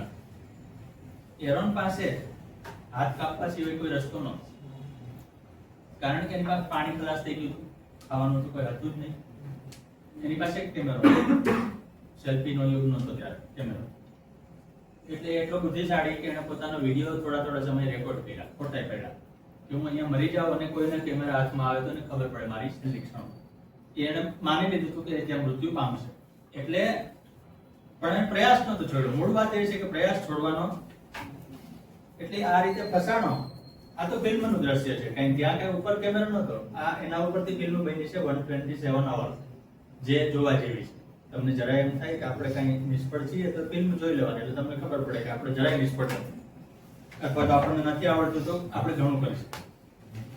એરોન પાસે હાથ કાપવા સિવાય કોઈ રસ્તો નહોતો, કારણ કે એની પાસે પાણી ખલાસ થઈ ગયું હતું, ખાવાનું તો કોઈ હતું જ નહીં. એની પાસે એક કેમેરો, સેલ્ફીનો યુગ નહોતો ત્યારે કેમેરો, એટલે એટલો બુદ્ધિશાળી કે એણે પોતાનો વિડીયો થોડા સમય રેકોર્ડ કર્યા, ફોટા પડ્યા કે હું અહીંયા મરી જાઉં અને કોઈને કેમેરા હાથમાં આવે તો એને ખબર પડે મારી નિરીક્ષણ. એને માની લીધું હતું કે ત્યાં મૃત્યુ પામશે, એટલે પણ એને પ્રયાસ નહોતો છોડ્યો. મૂળ વાત એ છે કે પ્રયાસ છોડવાનો, એટલે આ રીતે ફસાણો. આ તો ફિલ્મનું દ્રશ્ય છે, કઈ ત્યાં કઈ ઉપર કેમેરો નહોતો, આ એના ઉપરથી ફિલ્મ બની છે 127 અવર. જે જોવા જેવી છે. તમને જરાય એમ થાય કે આપણે કંઈ નિષ્ફળ છીએ તો ફિલ્મ જોઈ લેવાની એટલે તમને ખબર પડે કે આપણે જરાય નિષ્ફળ નથી, અથવા તો આપણને નથી આવડતું તો આપણે ઘણું કરી શકીએ.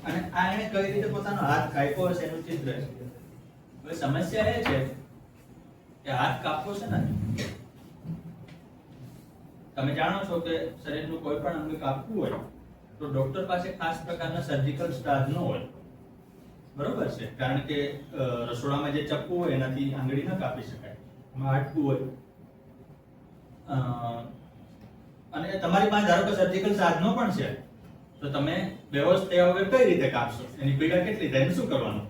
અને આ એને કઈ રીતે પોતાનો હાથ કાપ્યો હશે એનું ચિત્ર છે. હવે સમસ્યા એ છે કે હાથ કાપવો છે ને, તમે જાણો છો કે શરીરનું કોઈ પણ અંગ કાપવું હોય તો ડોક્ટર પાસે ખાસ પ્રકારના સર્જિકલ સ્ટાફ ન હોય, બરોબર છે? કારણ કે રસોડામાં જે ચપ્પુ હોય એનાથી આંગળી ન કાપી શકાય, એમાં હાડકું હોય. અને તમારી પાસે ધારો કે સર્જિકલ સાધનો પણ છે તો તમે બેહોશ થયા વગર કઈ રીતે કાપશો? એની પીડા કેટલી થાય, એનું શું કરવાનું?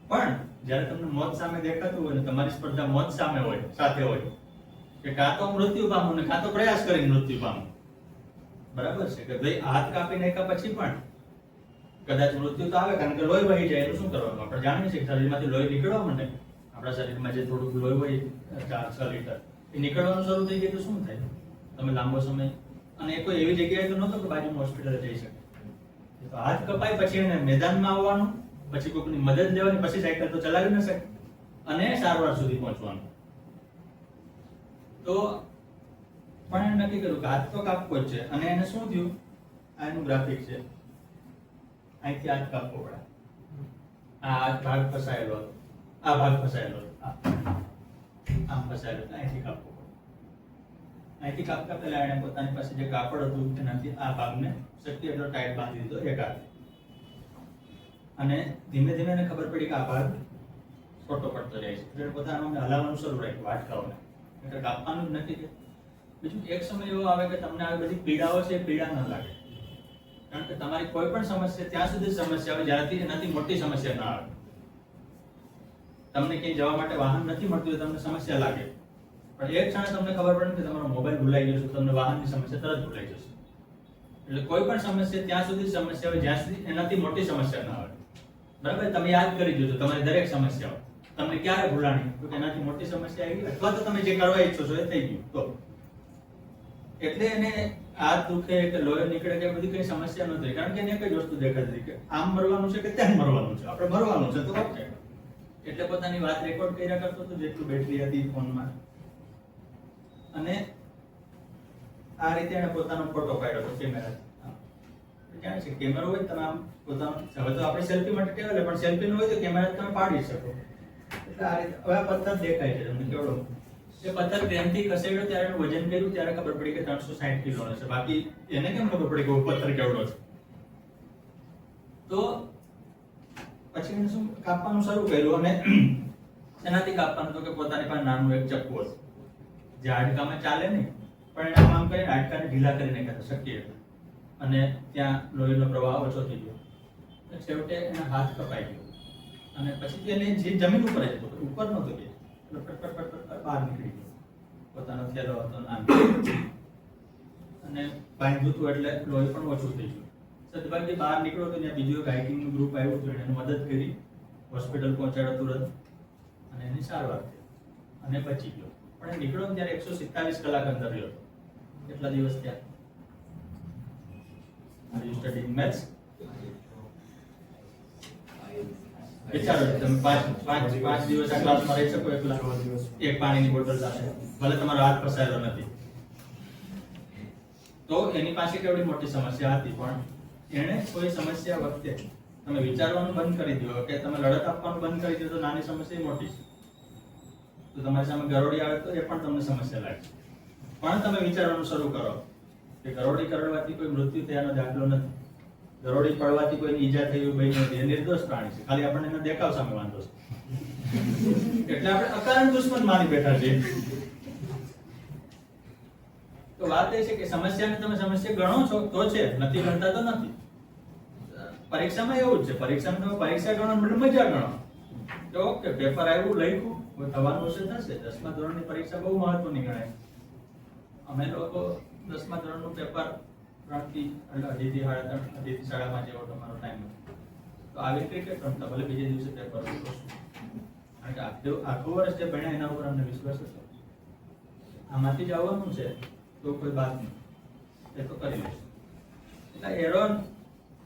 પણ જ્યારે તમને મોત સામે દેખાતું હોય ને તમારી સ્પર્ધા મોત સામે હોય, સાથે હોય, કે કાં તો મૃત્યુ પામું ને કાં તો પ્રયાસ કરીને મૃત્યુ પામું, બરાબર છે? કે ભાઈ હાથ કાપી નાખ્યા પછી પણ કદાચ મૃત્યુ તો આવે, કારણ કે લોહી વહી જાય, એનું શું કરવાનું? આપણે જાણીએ છીએ કે શરીરમાંથી લોહી નીકળવા માંડે, આપણા શરીરમાં જે થોડુંક લોહી હોય 4-6 લીટર એ નીકળવાનું શરૂ થઈ જાય તો શું થાય? તમે લાંબો સમય, અને એ કોઈ એવી જગ્યાએ તો નહોતો કે બાજુમાં હોસ્પિટલે જઈ શકે. તો હાથ કપાય પછી એને મેદાનમાં આવવાનું, પછી કોઈની મદદ લેવાની, પછી સાયકલ તો ચલાવી ન શકે, અને સારવાર સુધી પહોંચવાનું. તો પણ એને નક્કી કર્યું કે હાથ તો કાપવો જ છે. અને એને શું થયું? આ એનું ગ્રાફિક છે. અહીંથી હાથ કાપવો પડે, આ ભાગ ફસાયેલો હતો, આ ભાગ ફસાયેલો હતો, આમ ફસાયેલો હતો, અહીંથી કાપવો પડે. અહીંથી કાપતા પહેલા એણે પોતાની પાસે જે કાપડ હતું તેનાથી આ ભાગને શક્ય એટલો ટાઈટ બાંધી દીધો એક હાથે. અને ધીમે ધીમે એને ખબર પડી કે આ ભાગ છોટો પડતો જાય છે, એટલે પોતાનું હલાવવાનું શરૂ રાખ્યું હાડકાઓને, એટલે કાપવાનું જ નથી. બીજું એક સમય એવો આવે કે તમને આવી બધી પીડાઓ છે, પીડા ન લાગે, કારણ કે તમારી કોઈ પણ સમસ્યા ત્યાં સુધી સમસ્યા આવે જ્યારથી એનાથી મોટી સમસ્યા ના આવે. તમને ક્યાંય જવા માટે વાહન નથી મળતું, તમને સમસ્યા લાગે, પણ એક ક્ષણે તમને ખબર પડે કે તમારો મોબાઈલ ભૂલાઈ ગયો છે, તમને વાહનની સમસ્યા તરત ભૂલાઈ જશે. એટલે કોઈ પણ સમસ્યા ત્યાં સુધી સમસ્યા આવે જ્યાં સુધી એનાથી મોટી સમસ્યા ના આવે, બરાબર? તમે યાદ કરી દેજો તમારી દરેક સમસ્યાઓ, તમને ક્યારે ભૂલાણી? તો એનાથી મોટી સમસ્યા આવી, અથવા તો તમે જે કરવા ઈચ્છો છો એ થઈ ગયું તો. એટલે એને હાથ દુખે કે લોહી નીકળે કે બધી કઈ સમસ્યા નહોતી, કારણ કે એને કઈ વસ્તુ દેખાતી કે આમ મરવાનું છે કે ત્યાં મરવાનું છે, આપણે મરવાનું છે તો ઓકે. એટલે પોતાની વાત રેકોર્ડ કર્યા કરતો હતો જેટલું બેટરી હતી ફોનમાં. અને આ રીતે એને પોતાનો ફોટો પાડ્યો હતો કેમેરાથી. જાણે છે કેમેરો હોય તમે આમ પોતાનો, હવે તો આપણે સેલ્ફી માટે ટેવાય, પણ સેલ્ફી નો હોય તો કેમેરા તમે પાડી શકો. એટલે આ રીતે હવે આ પથ્થર દેખાય છે તમને કેવડો. એ પથ્થર ટ્રેનથી ખસેડ્યો ત્યારે એનું વજન કર્યું ત્યારે ખબર પડી કે 360 કિલોનો છે, બાકી એને કેમ ખબર પડી કે પથ્થર કેવડો છે? તો પછી એને શું કાપવાનું શરૂ કર્યું, અને એનાથી કાપવાનું તો કે પોતાની પાસે નાનું એક ચપ્પુ હતું જે હાડકામાં ચાલે નહીં, પણ એને આમ કરીને હાડકાને ઢીલા કરી નાખ્યા શક્ય હતા, અને ત્યાં લોહીનો પ્રવાહ ઓછો થઈ ગયો. છેવટે એના હાથ કપાઈ ગયો, અને પછી એને જે જમીન ઉપર હતો, ઉપર નહોતો ગયો, બહાર નીકળી ગયો. પોતાનો થેલો હતો આમ, અને બાંધ્યું હતું એટલે લોહી પણ ઓછું થઈ ગયું. સદભાગ્યે બહાર નીકળ્યો તો ત્યાં બીજું એક હાઇકિંગનું ગ્રુપ આવ્યું હતું, એને મદદ કરી, હોસ્પિટલ પહોંચાડ્યો તુરંત, અને એની સારવાર થઈ અને બચી ગયો. પણ એ નીકળ્યો ત્યારે 147 કલાક અંદર રહ્યો હતો. કેટલા દિવસ થયા? Are you studying maths? વિચારો તમે પાંચ દિવસ આ ક્લાસમાં રહી શકો એકલા, એક પાણીની બોટલ સાથે, ભલે તમારો હાથ ફસાયેલો નથી. તો એની પાસે કેવડી મોટી સમસ્યા હતી, પણ એને કોઈ સમસ્યા વખતે તમે વિચારવાનું બંધ કરી દો કે તમે લડત આપવાનું બંધ કરી દો તો નાની સમસ્યા મોટી છે. તો તમારી સામે ગરોળી આવે તો એ પણ તમને સમસ્યા લાગશે, પણ તમે વિચારવાનું શરૂ કરો કે ગરોળી કરડવાથી કોઈ મૃત્યુ થયાનો દાખલો નથી, ગરોળી પડવાથી કોઈ ઈજા થઈ હોય નથી, એ નિર્દોષ પ્રાણી છે, ખાલી આપણને એનો દેખાવ સામે વાંધો છે. એટલે આપણે અકારણ દુશ્મન માની બેઠા છીએ. તો વાત એ છે કે સમસ્યાને તમે સમસ્યા ગણો છો તો છે, નથી ગણતા તો નથી. પરીક્ષામાં એવું જ છે, પરીક્ષામાં તમે પરીક્ષા ગણો એટલે મજા ગણો તો ઓકે, પેપર આવ્યું લખ્યું, થવાનું હશે થશે. 10મા ધોરણની પરીક્ષા બહુ મહત્વની ગણાય. અમે લોકો 10મા ધોરણનું પેપર 3 થી 2:30 3:30 જેવો તમારો ટાઈમ હતો, તો આવી ક્રિકેટ રમતા, ભલે બીજે દિવસે પેપર હતું, કારણ કે આખું વર્ષ જે ભણ્યા એના ઉપર અમને વિશ્વાસ હતો. આમાંથી જ આવવાનું છે તો કોઈ બાત નહીં, એ તો કરી લઈશું. એટલે એરોન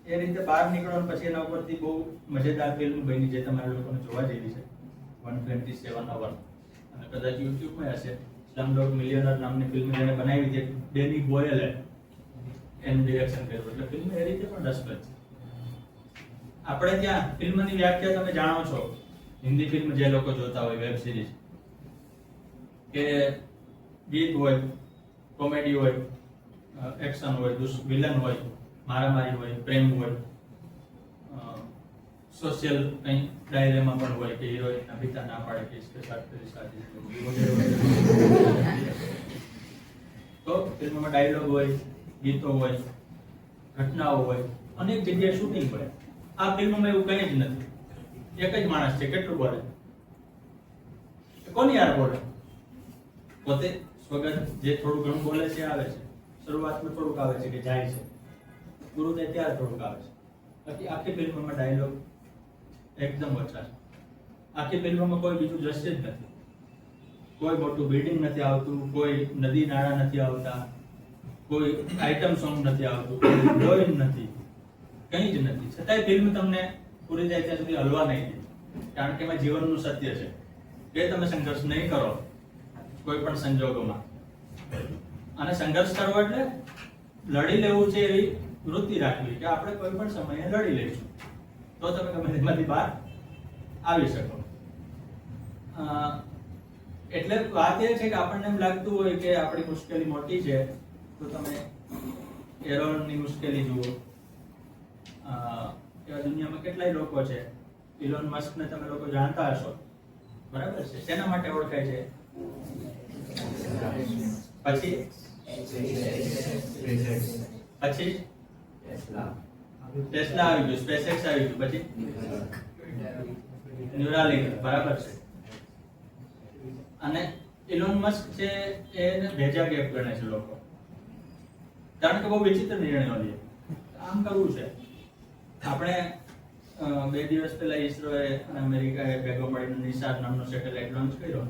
એ રીતે બહાર નીકળો, પછી એના ઉપરથી બહુ મજેદાર ફિલ્મ બની જે તમારા લોકોને જોવા જેવી છે. 127 અવર. અને કદાચ યુટ્યુબમાં હશે, સ્લમડોગ મિલિયનર નામની ફિલ્મ જેને બનાવી છે ડેની બોયલે એનું ડિરેક્શન કર્યું, એટલે ફિલ્મ એ રીતે પણ રસપ્રદ છે. આપણે ત્યાં ફિલ્મની વ્યાખ્યા તમે જાણો છો, હિન્દી ફિલ્મ જે લોકો જોતા હોય, વેબ સિરીઝ, કે ગીત હોય, કોમેડી હોય, એક્શન હોય, વિલન હોય, મારામારી હોય, પ્રેમ હોય, સોશિયલ કંઈ ડાયરેમાં પણ હોય કે હિરોઈનના પિતા ના પાડે કે इसके साथ तेरी शादी वगैरह वगैरह. તો ફિલ્મમાં ડાયલોગ હોય, ગીતો હોય, ઘટનાઓ હોય, અનેક જગ્યાએ શૂટિંગ હોય. આ ફિલ્મમાં એવું કંઈ જ નથી. એક જ માણસ છે, કેટલું બોલે, કોની યાર બોલે, પોતે સ્વગત જે થોડું ઘણું બોલે છે આવે છે, શરૂઆતમાં થોડુંક આવે છે કે જાય છે, પૂરું થાય ત્યારે થોડુંક આવે છે. બાકી આખી ફિલ્મમાં ડાયલોગ એકદમ ઓછા છે. આખી ફિલ્મમાં કોઈ બીજું દ્રશ્ય જ નથી, કોઈ મોટું બિલ્ડિંગ નથી આવતું, કોઈ નદી નાળા નથી આવતા, કોઈ આઇટમ સોંગ નથી આવતું, કોઈ હિરોઈન નથી, કંઈ જ નથી. છતાંય ફિલ્મ તમને પૂરી થાય ત્યાં સુધી હલવા નહીં દે, કારણ કે એમાં જીવનનું સત્ય છે કે તમે સંઘર્ષ નહીં કરો કોઈ પણ સંજોગોમાં. અને સંઘર્ષ કરવો એટલે લડી લેવું છે એવી વૃત્તિ રાખવી કે આપણે કોઈ પણ સમયે લડી લઈશું, તો તમે ગમે તેમાંથી બહાર આવી શકો. એટલે વાત એ છે કે આપણને એમ લાગતું હોય કે આપણી મુશ્કેલી મોટી છે, તો તમે એરોનની મુશ્કેલી જુઓ. એવા દુનિયામાં કેટલાય લોકો છે. ઇલોન મસ્કને તમે લોકો જાણતા હશો, બરાબર છે? શેના માટે ઓળખાય છે? પછી ટેસ્લા આવી ગયું, સ્પેસએક્સ આવી ગયું, પછી ન્યુરાલિંક, બરાબર છે? અને ઇલોન મસ્ક છે એને ભેજા ગેપ ગણે છે લોકો, કારણ કે બહુ વિચિત્ર નિર્ણયો લે. આમ કરવું છે. આપણે 2 દિવસ પહેલા ઈસરોએ અને અમેરિકાએ ભેગો મળીને નિશાદ નામનો સેટેલાઇટ લોન્ચ કર્યો.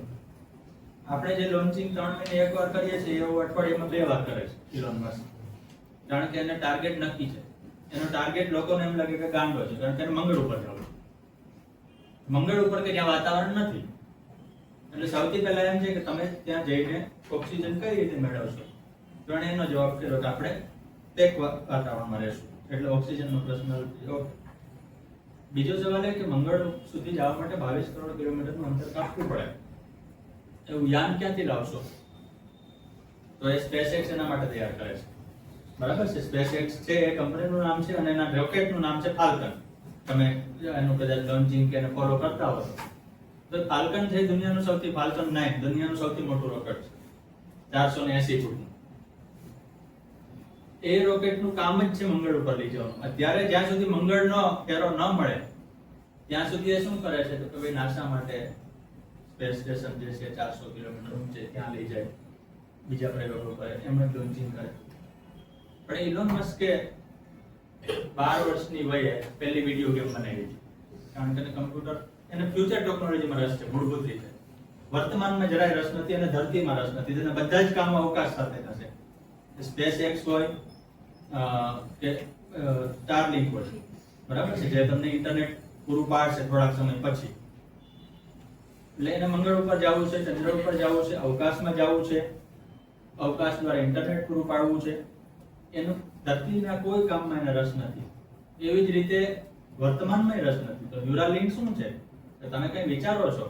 આપણે જે લોન્ચિંગ 3 મહિને એકવાર કરીએ છીએ એવું અઠવાડિયામાં 2 વાર કરે છે ઇલોન મસ્ક, કારણ કે એને ટાર્ગેટ નક્કી છે. એનો ટાર્ગેટ લોકોને એમ લાગે કે ગાંડો છે, કારણ કે એને મંગળ ઉપર જવું છે. મંગળ ઉપર કે જ્યાં વાતાવરણ નથી, એટલે સૌથી પહેલા એમ છે કે તમે ત્યાં જઈને ઓક્સિજન કઈ રીતે મેળવશો. તો એણે એનો જવાબ કર્યો કે આપણે પેક વાતાવરણમાં રહેશું, એટલે ઓક્સિજનનો પ્રશ્ન હલ થયો. બીજો સવાલ એ કે મંગળ સુધી જવા માટે 22 કરોડ કિલોમીટરનું અંતર કાપવું પડે, એવું યાન ક્યાંથી લાવશો? તો એ સ્પેસએક્સ એના માટે તૈયાર કરે છે, બરાબર છે? સ્પેસએક્સ છે એ કંપનીનું નામ છે અને એના રોકેટનું નામ છે ફાલ્કન. તમે એનું કદાચ લોન્ચિંગ કે એને ફોલો કરતા હો તો ફાલ્કન છે દુનિયાનું સૌથી, ફાલ્કન 9 દુનિયાનું સૌથી મોટું રોકેટ છે, 480 ફૂટનું. એ રોકેટનું કામ જ છે મંગળ ઉપર લઈ જવાનું. અત્યારે જ્યાં સુધી મંગળનો ફેરો ન મળે ત્યાં સુધી એ શું કરે છે તો કે ભાઈ નાસા માટે સ્પેસ સ્ટેશન જે છે 400 કિલોમીટર ઊંચે ત્યાં લઈ જાય, બીજા પ્રયોગો કરે, એમણે લોન્ચિંગ કરે. પણ ઇલોન મસ્કે 12 વર્ષની વયે પહેલી વિડીયો ગેમ બનાવી હતી, કારણ કે કમ્પ્યુટર એને ફ્યુચર ટેકનોલોજીમાં રસ છે. મૂળભૂત રીતે વર્તમાનમાં જરાય રસ નથી અને ધરતીમાં રસ નથી. તેના બધા જ કામ અવકાશ સાથે થશે. સ્પેસએક્સ હોય કે સ્ટારલિંક હોય, બરાબર છે, જે તમને ઇન્ટરનેટ પૂરું પાડશે થોડાક સમય પછી. એટલે એને મંગળ ઉપર જવું છે, ચંદ્ર ઉપર જવું છે, અવકાશમાં જવું છે, અવકાશ દ્વારા ઇન્ટરનેટ પૂરું પાડવું છે. એનું ધરતીના કોઈ કામમાં એને રસ નથી. એવી જ રીતે વર્તમાનમાં રસ નથી. તો ન્યુરાલિંક શું છે? કે તમે કંઈ વિચારો છો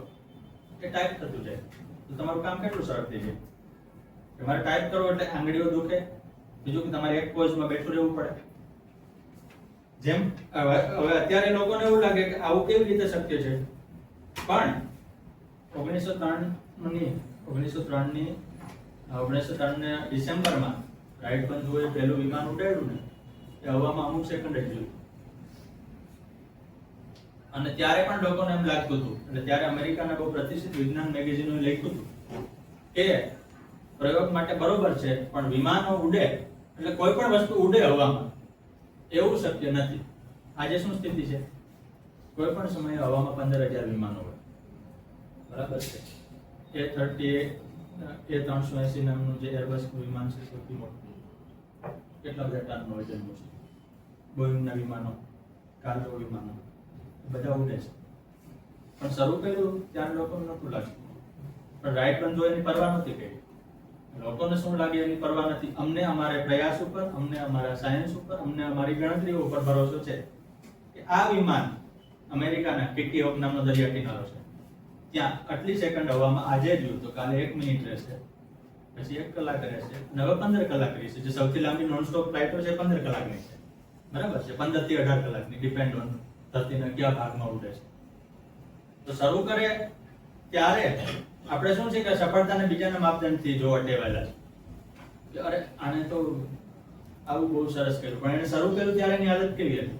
કે ટાઈપ થતું જાય તો તમારું કામ કેટલું સરળ થઈ જાય. તમારે ટાઈપ કરો એટલે આંગળીઓ દુખે, બીજું કે તમારે એક પોઝમાં બેઠું રહેવું પડે. જેમ હવે અત્યારે લોકોને એવું લાગે કે આવું કેવી રીતે શક્ય છે, પણ 1903 ડિસેમ્બરમાં રાઈટ બંધુએ પહેલું વિમાન ઉડાડ્યું ને, એ હવામાં અમુક સેકન્ડ જ જોયું. અને ત્યારે પણ લોકોને એમ લાગતું હતું, એટલે ત્યારે અમેરિકાના બહુ પ્રતિષ્ઠિત વિજ્ઞાન મેગેઝિનોએ લખ્યું હતું કે પ્રયોગ માટે બરોબર છે, પણ વિમાનો ઉડે એટલે કોઈ પણ વસ્તુ ઉડે હવામાં એવું શક્ય નથી. આજે શું સ્થિતિ છે? કોઈ પણ સમયે હવામાં 15,000 વિમાનો હોય, બરાબર છે? A380 નામનું જે એરબસનું વિમાન છે સૌથી મોટું, કેટલા બધા ટનનું વજનનું છે. બોઈંગના વિમાનો, કાર્ગો વિમાનો બધા ઉડે છે. પણ શરૂ કર્યું ત્યારે લોકોને નહોતું લાગતું, પણ રાઈટ બંધો એની પરવા નહોતી કરી. લોકોને શું લાગે એની પરવા નથી. અમને અમારા પ્રયાસ ઉપર, અમને અમારા સાયન્સ ઉપર, અમને અમારી ગણતરીઓ ઉપર ભરોસો છે કે આ વિમાન અમેરિકાના કિટી હોક નામનો દરિયા કિનારો છે, ત્યાં આટલી સેકન્ડ હવામાં આજે જ તો કાલે 1 મિનિટ રહેશે, પછી 1 કલાક રહેશે, અને હવે 15 કલાક રહેશે. જે સૌથી લાંબી નોન સ્ટોપ ફ્લાઇટો છે 15 કલાકની છે, બરાબર છે, 15 થી 18 કલાકની, ડિપેન્ડ ઓન ધરતીના કયા ભાગમાં ઉડે છે. તો શરૂ કરે ત્યારે આપણે શું છે કે સફળતાને બીજાના માપદંડથી જોવા ટેવાયેલા છે કે અરે આને તો આવું બહુ સરસ કર્યું, પણ એને શરૂ કર્યું ત્યારે એની હાલત કેવી હતી,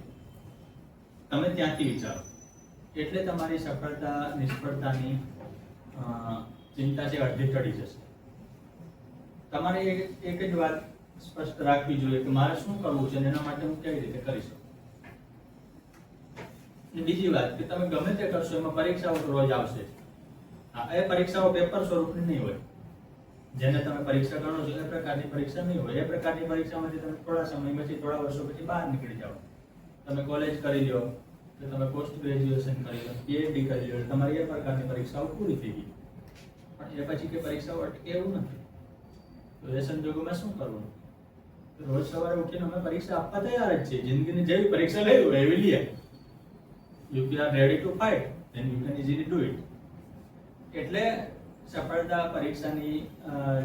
તમે ત્યાંથી વિચારો. એટલે તમારી સફળતા નિષ્ફળતાની ચિંતા છે અડધી ટળી જશે. તમારે એક જ વાત સ્પષ્ટ રાખવી જોઈએ કે મારે શું કરવું છે અને એના માટે હું કેવી રીતે કરી શકું. બીજી વાત કે તમે ગમે તે કરશો એમાં પરીક્ષાઓ તો રોજ આવશે. એ પરીક્ષાઓ પેપર સ્વરૂપની નહીં હોય. જેને તમે પરીક્ષા ગણો છો એ પ્રકારની પરીક્ષા નહીં હોય. એ પ્રકારની પરીક્ષામાંથી તમે થોડા સમય પછી, થોડા વર્ષો પછી બહાર નીકળી જાઓ. તમે કોલેજ કરી લો, કે તમે પોસ્ટ ગ્રેજ્યુએશન કરી લો, પીએચડી કરી લો, તમારી એ પ્રકારની પરીક્ષાઓ પૂરી થઈ ગઈ. પણ એ પછી કે પરીક્ષાઓ અટકે એવું નથી. તો એ સંજોગોમાં શું કરવું? રોજ સવારે ઉઠીને અમે પરીક્ષા આપવા તૈયાર જ છીએ. જિંદગીની જેવી પરીક્ષા લઈ લો એવી લઈએ. If you are ready to fight, then you can easily do it. એટલે સફળતા પરીક્ષાની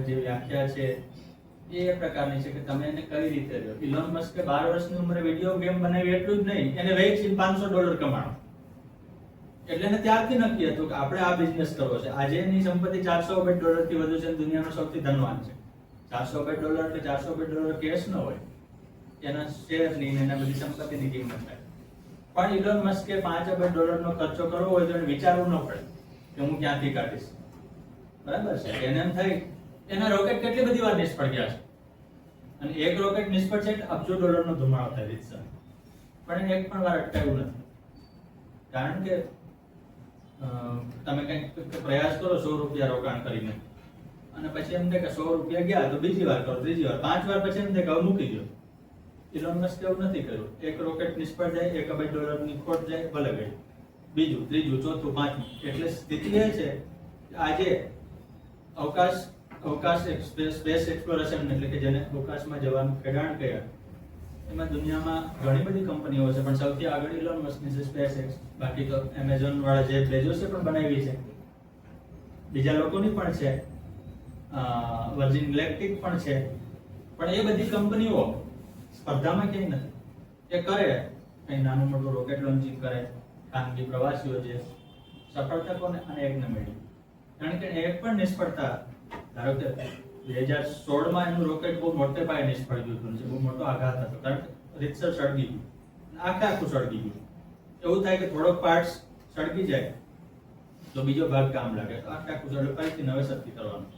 જે વ્યાખ્યા છે એ પ્રકારની છે કે તમે એને કઈ રીતે લો. ઇલોન મસ્કે 12 વર્ષની ઉંમરે વિડીયો ગેમ બનાવી એટલું જ નહીં, એને વેચીને $500 કમાણો. એટલે એને ત્યારથી નક્કી હતું કે આપણે આ બિઝનેસ કરવો છે. આજે એની સંપત્તિ $400 થી વધુ છે, દુનિયાનો સૌથી ધનવાન છે. $400 એટલે $400 કેશ ન હોય, એના શેરની ને એના બધી સંપત્તિની કિંમત થાય. પણ ઇલોન મસ્કે $5 અબજ નો ખર્ચો કરવો હોય તો એને વિચારવું ન પડે કે હું ક્યાંથી કાઢીશ. બરાબર છે? એને એમ થાય એના રોકેટ કેટલી બધી વાર નિષ્ફળ ગયા છે, અને એક રોકેટ નિષ્ફળ છે એટલે અબજો ડોલરનો ધુમાડો થાય રીતસર, પણ એને એક પણ વાર અટકાવ્યું નથી. કારણ કે તમે કંઈક પ્રયાસ કરો $100 રોકાણ કરીને, અને પછી એમ થાય કે $100 ગયા તો બીજી વાર કરો, ત્રીજી વાર, 5 વાર, પછી એમ થાય કે હવે મૂકી દો. ઇલોન મસ્કે એવું નથી કર્યું. એક રોકેટ નિષ્ફળ જાય, $1 અબજ ખોટ જાય, ભલે ગઈ, બીજું, ત્રીજું, ચોથું, પાંચમું. એટલે સ્થિતિ એ છે કે આજે અવકાશ સ્પેસ એક્સપ્લોરેશન એટલે કે જેને અવકાશમાં જવાનું ખેડાણ કહે, એમાં દુનિયામાં ઘણી બધી કંપનીઓ છે, પણ સૌથી આગળ ઇલોન મસ્કની છે, સ્પેસ એક્સ. બાકી તો એમેઝોન વાળા જે બેઝોસે પણ બનાવી છે, બીજા લોકોની પણ છે, વર્જિન ઇલેક્ટ્રિક પણ છે, પણ એ બધી કંપનીઓ સ્પર્ધામાં ક્યાંય નથી. એ કરે કંઈ નાનું મોટું રોકેટ લોન્ચિંગ કરે, ખાનગી પ્રવાસીઓ છે, સફળતા કોને અને એકને મળી. કારણ કે એક પણ નિષ્ફળતા, ધારો કે 2016માં એનું રોકેટ બહુ મોટે પાયે નિષ્ફળ ગયું હતું, બહુ મોટો આઘાત હતો, કારણ કે રીતસર સળગી ગયું, આખું સળગી ગયું. એવું થાય કે થોડોક પાર્ટ્સ સળગી જાય તો બીજો ભાગ કામ લાગે, તો આખું સળગે ફરીથી નવેસરથી કરવાનું.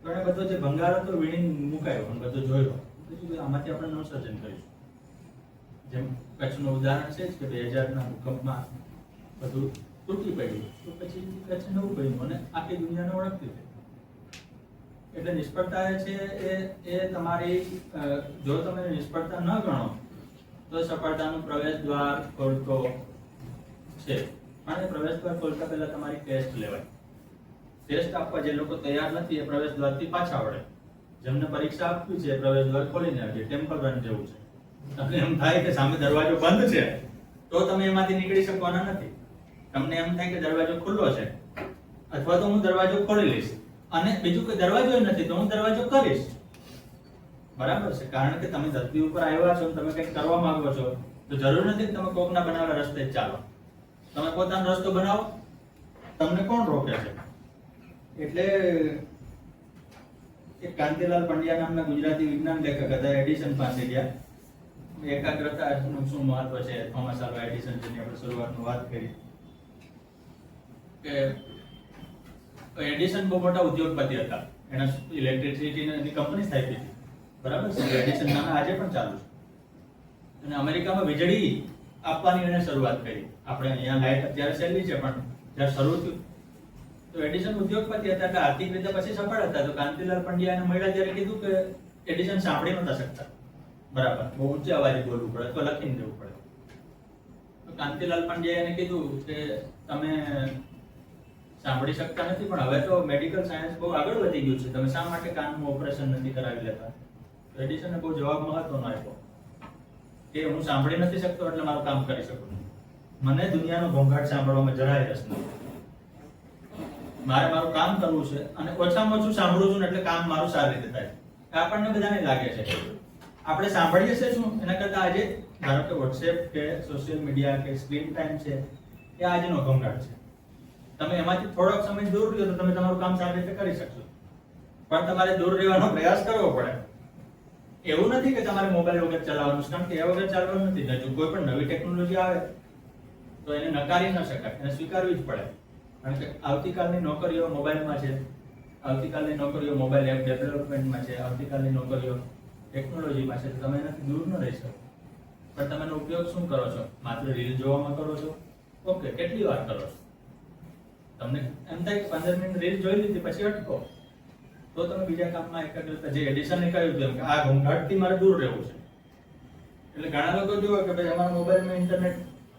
તો એને બધો જે ભંગાર હતો વીણીને મુકાયો, પણ બધો જોયો, આમાંથી આપણે નવસર્જન કરીશું. જેમ કચ્છનું ઉદાહરણ છે કે 2000ના ભૂકંપમાં બધું તૂટી પડ્યું, તો પછી કચ્છ નવું બન્યું અને આખી દુનિયાને ઓળખતી થઈ. એટલે નિષ્ફળતા છે એ તમારી, જો તમે નિષ્ફળતા ન ગણો તો સફળતાનું પ્રવેશ દ્વાર ખોલતો છે. અને પ્રવેશ દ્વાર ખોલતા પહેલા તમારી ટેસ્ટ લેવાય. ટેસ્ટ આપવા જે લોકો તૈયાર નથી એ પ્રવેશ દ્વારથી પાછા વળે. જેમને પરીક્ષા આપવી છે પ્રવેશ દ્વાર ખોલીને આવજે, ટેમ્પલ રન જેવું છે. તમને એમ થાય કે સામે દરવાજો બંધ છે તો તમે એમાંથી નીકળી શકવાના નથી. તમને એમ થાય કે દરવાજો ખુલ્લો છે, અથવા તો હું દરવાજો ખોલી લઈશ, અને બીજું કોઈ દરવાજો નથી તો હું દરવાજો કરીશ. બરાબર છે? કારણ કે તમે ધરતી ઉપર આવ્યા છો, તમે કંઈક કરવા માંગો છો, તો જરૂર નથી કે તમે કોકના બનાવેલા રસ્તે જ ચાલો. તમે પોતાનો રસ્તો બનાવો, તમને કોણ રોકે છે? એટલે એક કાંતિલાલ પંડ્યા નામના ગુજરાતી વિજ્ઞાન લેખક હતા, એડિસન પાસે ગયા. એકાગ્રતાનું શું મહત્વ છે, થોમસ આલ્વા એડિસન, જેની આપણે શરૂઆતમાં વાત કરી, કે એડિસન બહુ મોટા ઉદ્યોગપતિ હતા. એના ઇલેક્ટ્રિસિટીની કંપની સ્થાપી હતી. બરાબર છે? એડિસન નામ આજે પણ ચાલુ છે. અને અમેરિકામાં વીજળી આપવાની એને શરૂઆત કરી. આપણે અહીંયા લાઇટ અત્યારે સહેલી છે, પણ જ્યારે શરૂ થયું તો એડિસન ઉદ્યોગપતિ હતા, એટલે આર્થિક રીતે પછી સફળ હતા. તો કાંતિલાલ પંડ્યાને મળ્યા ત્યારે કીધું કે એડિસન સાંભળી નહોતા શકતા, બરાબર, બહુ ઊંચી અવાજે બોલવું પડે, તો લખીને દેવું પડે. તો કાંતિલાલ પંડ્યાએ એને કીધું કે તમે સાંભળી શકતા નથી, પણ હવે તો મેડિકલ સાયન્સ બહુ આગળ વધી ગયું છે. તમે શા માટે કાનનું ઓપરેશન નથી કરાવી લેતા? એડિસને બહુ જવાબ મહત્વનો આપ્યો કે હું સાંભળી નથી શકતો એટલે મારું કામ કરી શકું. મને દુનિયાનો ઘોંઘાટ સાંભળવામાં જરાય રસ નથી. મારે મારું કામ કરવું છે અને ઓછામાં ઓછું સાંભળું છું એટલે કામ મારું સારી રીતે થાય. આપણને બધાને લાગે છે આપણે સાંભળીએ છીએ શું એના કરતા આજે ધારો કે વોટ્સએપ કે સોશિયલ મીડિયા કે સ્ક્રીન ટાઈમ છે એ આજનો ઘોંઘાટ છે. તમે એમાંથી થોડોક સમય દૂર રહ્યો તો તમે તમારું કામ સારી રીતે કરી શકશો, પણ તમારે દૂર રહેવાનો પ્રયાસ કરવો પડે. એવું નથી કે તમારે મોબાઈલ વગર ચલાવવાનું છે, કારણ કે એ વગર ચાલવાનું નથી. જો કોઈ પણ નવી ટેકનોલોજી આવે તો એને નકારી ન શકાય, એને સ્વીકારવી જ પડે. કારણ કે આવતીકાલની નોકરીઓ મોબાઈલમાં છે, આવતીકાલની નોકરીઓ મોબાઈલ એપ ડેવલપમેન્ટમાં છે, આવતીકાલની નોકરીઓ ટેકનોલોજીમાં છે. તો તમે એનાથી દૂર ન રહી શકો. પણ તમે એનો ઉપયોગ શું કરો છો? માત્ર રીલ જોવામાં કરો છો? ઓકે, કેટલી વાર કરો છો? તમને એમ થાય કે 15 મિનિટ રીલ જોઈ લીધી પછી અટકો, તો તમે બીજા કામમાં એકાગ્રતા, જે એડિશને કહ્યું હતું કે આ ઘોંઘાટથી મારે દૂર રહેવું છે. એટલે ઘણા લોકો જુઓ કે ભાઈ અમારા મોબાઈલમાં ઇન્ટરનેટ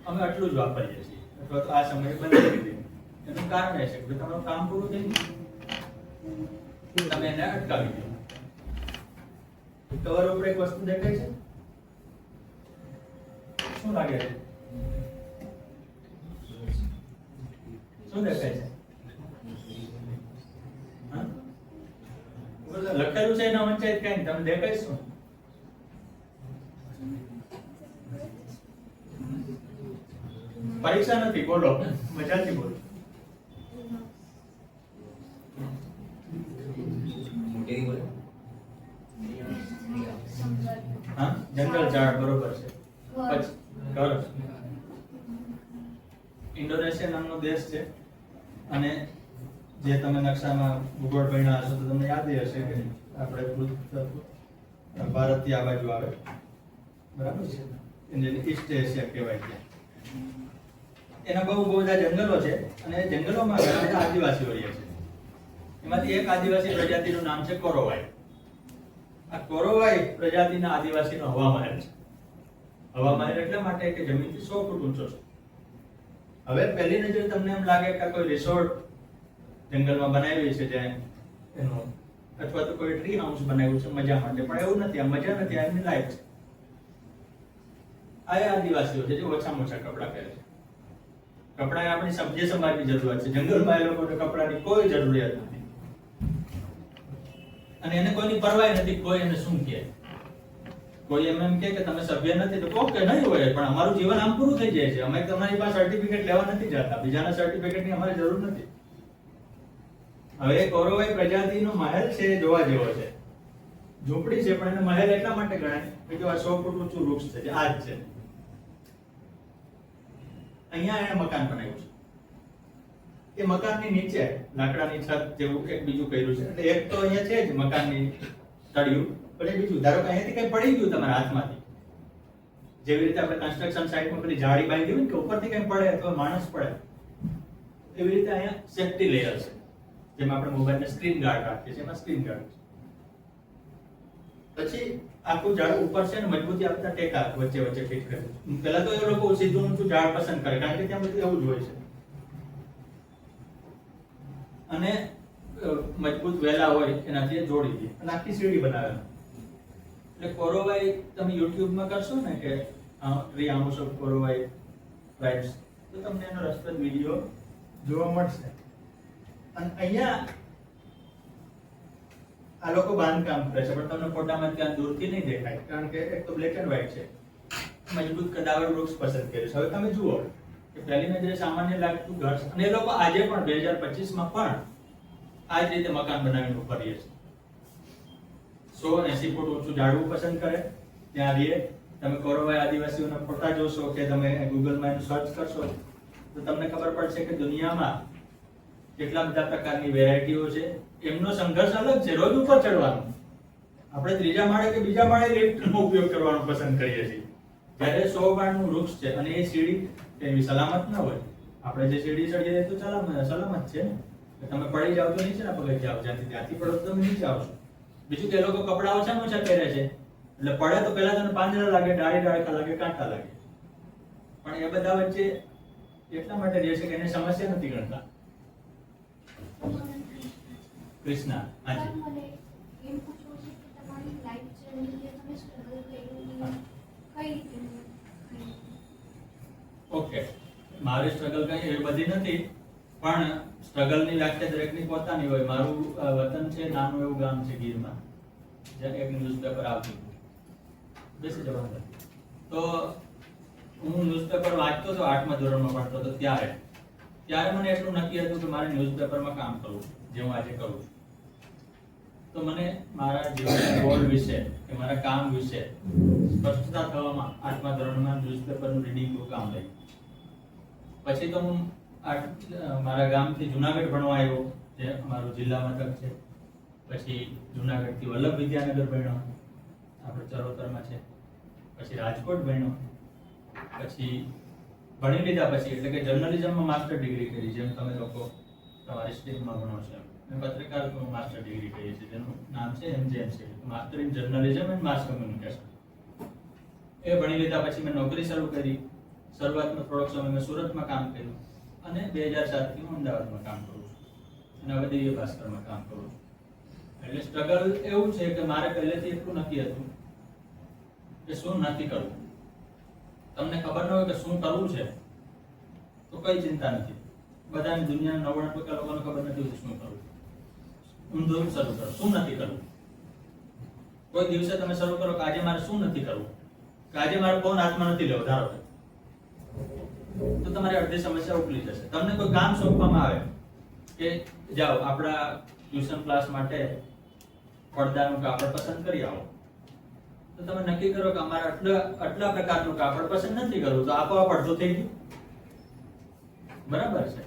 અમે આટલું જ વાપરીએ છીએ અથવા તો આ સમયે બંધ કરી દીધું. એનું કારણ એ છે કે તમારું કામ પૂરું થઈ ગયું, તમે એને અટકાવી દો. કવર ઉપર એક વસ્તુ દેખાય છે, શું લાગે છે? શું દેખાય છે? હા, લખેલું છે એના વચ્ચે કઈ તમે દેખાય શું? પરીક્ષા નથી, બોલો, મજાથી બોલો. મોટેથી બોલો. હા, જંગલ ઝાડ, બરોબર છે. પછી ઘર. ઇન્ડોનેશિયા નામનો દેશ છે અને જે તમે નકશામાં ભૂગોળ ભણ્યા હશો તો તમને યાદ હશે કે આપણે ભારતથી આ બાજુ આવે, બરાબર છે, એને ઈસ્ટ એશિયા કહેવાય છે. એના બહુ બધા જંગલો છે અને જંગલોમાં ઘણા બધા આદિવાસીઓ રહે છે. એમાંથી એક આદિવાસી પ્રજાતિનું નામ છે કોરોવાઈ. આ કોરોવાઈ પ્રજાતિના આદિવાસીનો હવામહેલ છે. હવામહેલ એટલા માટે કે જમીનથી 100 ફૂટ ઊંચો છે. હવે પહેલી નજરે તમને એમ લાગે કે કોઈ રિસોર્ટ જંગલમાં બનાવી છે જ્યાં એનું, અથવા તો કોઈ ટ્રી હાઉસ બનાવ્યું છે મજા માટે, પણ એવું નથી. આ મજા નથી, આ એમની લાઈફ છે. આ આદિવાસીઓ છે જે ઓછામાં ઓછા કપડાં પહેરે છે. કપડા આપણી સબ્જી સમાજની જરૂરિયાત છે. જંગલમાં એ લોકોને કપડાની કોઈ જરૂરિયાત નથી અને એને કોઈની પરવાય નથી. કોઈ એને શું કહે, કોઈ એમ કહે કે તમે સભ્ય નથી તો ઓકે, નહીં હોય, પણ અમારું જીવન આમ પૂરું થઈ જાય છે. અમે તમારી પાસે સર્ટિફિકેટ લેવા નથી જતા, બીજાના સર્ટિફિકેટની અમારે જરૂર નથી. હવે કોરોવાઈ પ્રજાતિનો મહેલ છે, જોવા જેવો છે. ઝૂંપડી છે પણ એને મહેલ એટલા માટે ગણાય કે જો આ 100 ફૂટ ઊંચું વૃક્ષ છે, આ જ છે. અહીંયા એને મકાન બનાવ્યું છે. એ મકાનની નીચે લાકડાની છત જેવું એક બીજું કર્યું છે. એટલે એક તો અહીંયા છે જ મકાનની તળિયું, પણ એ બીજું ધારો કે અહીંયાથી કઈ પડી ગયું તમારા હાથમાંથી, જેવી રીતે આપણે કન્સ્ટ્રક્શન સાઇટમાં પેલી જાળી બાંધી હોય ને કે ઉપરથી કઈ પડે અથવા માણસ પડે, એવી રીતે અહીંયા સેફ્ટી લેયર છે. જેમાં આપણે મોબાઈલને સ્ક્રીન ગાર્ડ રાખીએ છીએ, એમાં સ્ક્રીન ગાર્ડ છે. પછી આખું ઝાડ ઉપર છે ને મજબૂતી આપતા ટેકા વચ્ચે વચ્ચે ફિટ કરે. પહેલા તો એ લોકો સીધું ઊંચું ઝાડ પસંદ કરે, કારણ કે ત્યાં બધું એવું જ હોય છે. અને મજબૂત વેલા હોય એનાથી એ જોડી દે અને આખી સીડી બનાવે. એટલે કોરોવાઈ તમે યુટ્યુબમાં કરશો ને કે ટ્રી હાઉસ ઓફ કોરોવાઈ ટ્રાઇબ્સ, તો તમને એનો રસપ્રદ વિડીયો જોવા મળશે. અને અહીંયા આ લોકો બાંધકામ કરે છે, પણ તમને ફોટામાં ત્યાં દૂરથી નહીં દેખાય, કારણ કે એક તો બ્લેક એન્ડ વ્હાઇટ છે. મજબૂત કદાવર વૃક્ષ પસંદ કર્યું છે. હવે તમે જુઓ કે પહેલી નજરે સામાન્ય લાગતું ઘર છે અને એ લોકો આજે પણ 2025માં પણ આ જ રીતે મકાન બનાવીને ઉપર રહે છે. 180 ફૂટ ઊંચું ઝાડવું પસંદ કરે, ત્યાં રહે. તમે કોરોવાઈ આદિવાસીઓના ફોટા જોશો કે તમે ગૂગલમાં એનું સર્ચ કરશો તો તમને ખબર પડશે કે દુનિયામાં કેટલા બધા પ્રકારની વેરાયટીઓ છે. એમનો સંઘર્ષ અલગ છે. રોજ ઉપર ચડવાનું, આપણે ત્રીજા માળે કે બીજા માળે લિફ્ટનો ઉપયોગ કરવાનો પસંદ કરીએ છીએ. જ્યારે 100 માળનું વૃક્ષ છે અને એ સીડી એવી સલામત ન હોય. આપણે જે સીડી ચડીએ તો સલામત છે ને, તમે પડી જાવ તો નીચેના પગથિયાં આવો, ત્યાંથી પડો તો તમે નીચે આવશો. બીજું કે લોકો કપડા ઓછામાં ઓછા પહેરે છે, એટલે પડે તો પહેલા તમને પાંજરા લાગે, ડાળી ડાળખા લાગે, કાંટા લાગે. પણ એ બધા વચ્ચે એટલા માટે રહે છે કે એને સમસ્યા નથી ગણતા. કૃષ્ણા, હાજી. મને એમ પૂછવું છે કે તમારી લાઈફ જર્ની જે તમે સ્ટ્રગલ કર્યું હા. કઈ રીતે કર્યું? ઓકે, મારી સ્ટ્રગલ કઈ એવી બધી નથી, પણ સ્ટ્રગલની વ્યાખ્યા દરેકની પોતાની હોય. મારું વતન છે, નાનું એવું ગામ છે ગીરમાં, જ્યાં એક ન્યૂઝપેપર આવતું હતું. બેસી જવાનું. તો હું ન્યૂઝપેપર વાંચતો હતો, 8મા ધોરણમાં ભણતો હતો ત્યારે મને એટલું નક્કી હતું કે મારે ન્યૂઝપેપરમાં કામ કરવું, જે હું આજે કરું છું. તો મને મારા જીવનના ગોલ વિશે કે મારા કામ વિશે સ્પષ્ટતા થવામાં 8મા ધોરણમાં ન્યૂઝપેપરનું રીડિંગ બહુ કામ લાગ્યું. પછી તો હું મારા ગામથી જુનાગઢ ભણવા આવ્યો, જે અમારું જિલ્લા મથક છે. પછી જુનાગઢથી વલ્લભ વિદ્યાનગર ભણ્યો, આપણે ચરોતરમાં છે. પછી રાજકોટ ભણ્યો. પછી ભણી લીધા પછી એટલે કે જર્નલિઝમમાં માસ્ટર ડિગ્રી કરી, જેમ તમે લોકો તમારી સ્ટ્રીમમાં ભણો છો. મેં પત્રકારત્વમાં માસ્ટર ડિગ્રી કરી છે, જેનું નામ છે MJMC, master in journalism and mass communication. એ ભણી લીધા પછી મેં નોકરી શરૂ કરી. શરૂઆતમાં થોડોક સમય મેં સુરતમાં કામ કર્યું અને 2007થી હું અમદાવાદમાં કામ કરું છું અને હવે દિવ્ય ભાસ્કરમાં કામ કરું છું. એટલે સ્ટ્રગલ એવું છે કે મારે પહેલેથી એટલું નક્કી હતું કે શું નથી કરવું. તમને ખબર ન હોય કે શું કરવું છે તો કઈ ચિંતા નથી. બધાની દુનિયાના 99% લોકોને ખબર નથી હોતી શું કરવું. ઊંધું શરૂ કરો, શું નથી કરવું. કોઈ દિવસે તમે શરૂ કરો કે આજે મારે શું નથી કરવું, કે આજે મારો ફોન હાથમાં નથી લેવો, ધારો તો તમારી અડધી સમસ્યા ઉકેલી જશે. તમને કોઈ કામ સોંપવામાં આવે કે જાઓ આપણા ટ્યુશન ક્લાસ માટે પડદાનું કાપડ પસંદ કરી આવો, તો તમે નક્કી કરો કે અમારે આટલા પ્રકારનું કાપડ પસંદ નથી કરવું, તો આપોઆપ અડધું થઈ ગયું. બરાબર છે.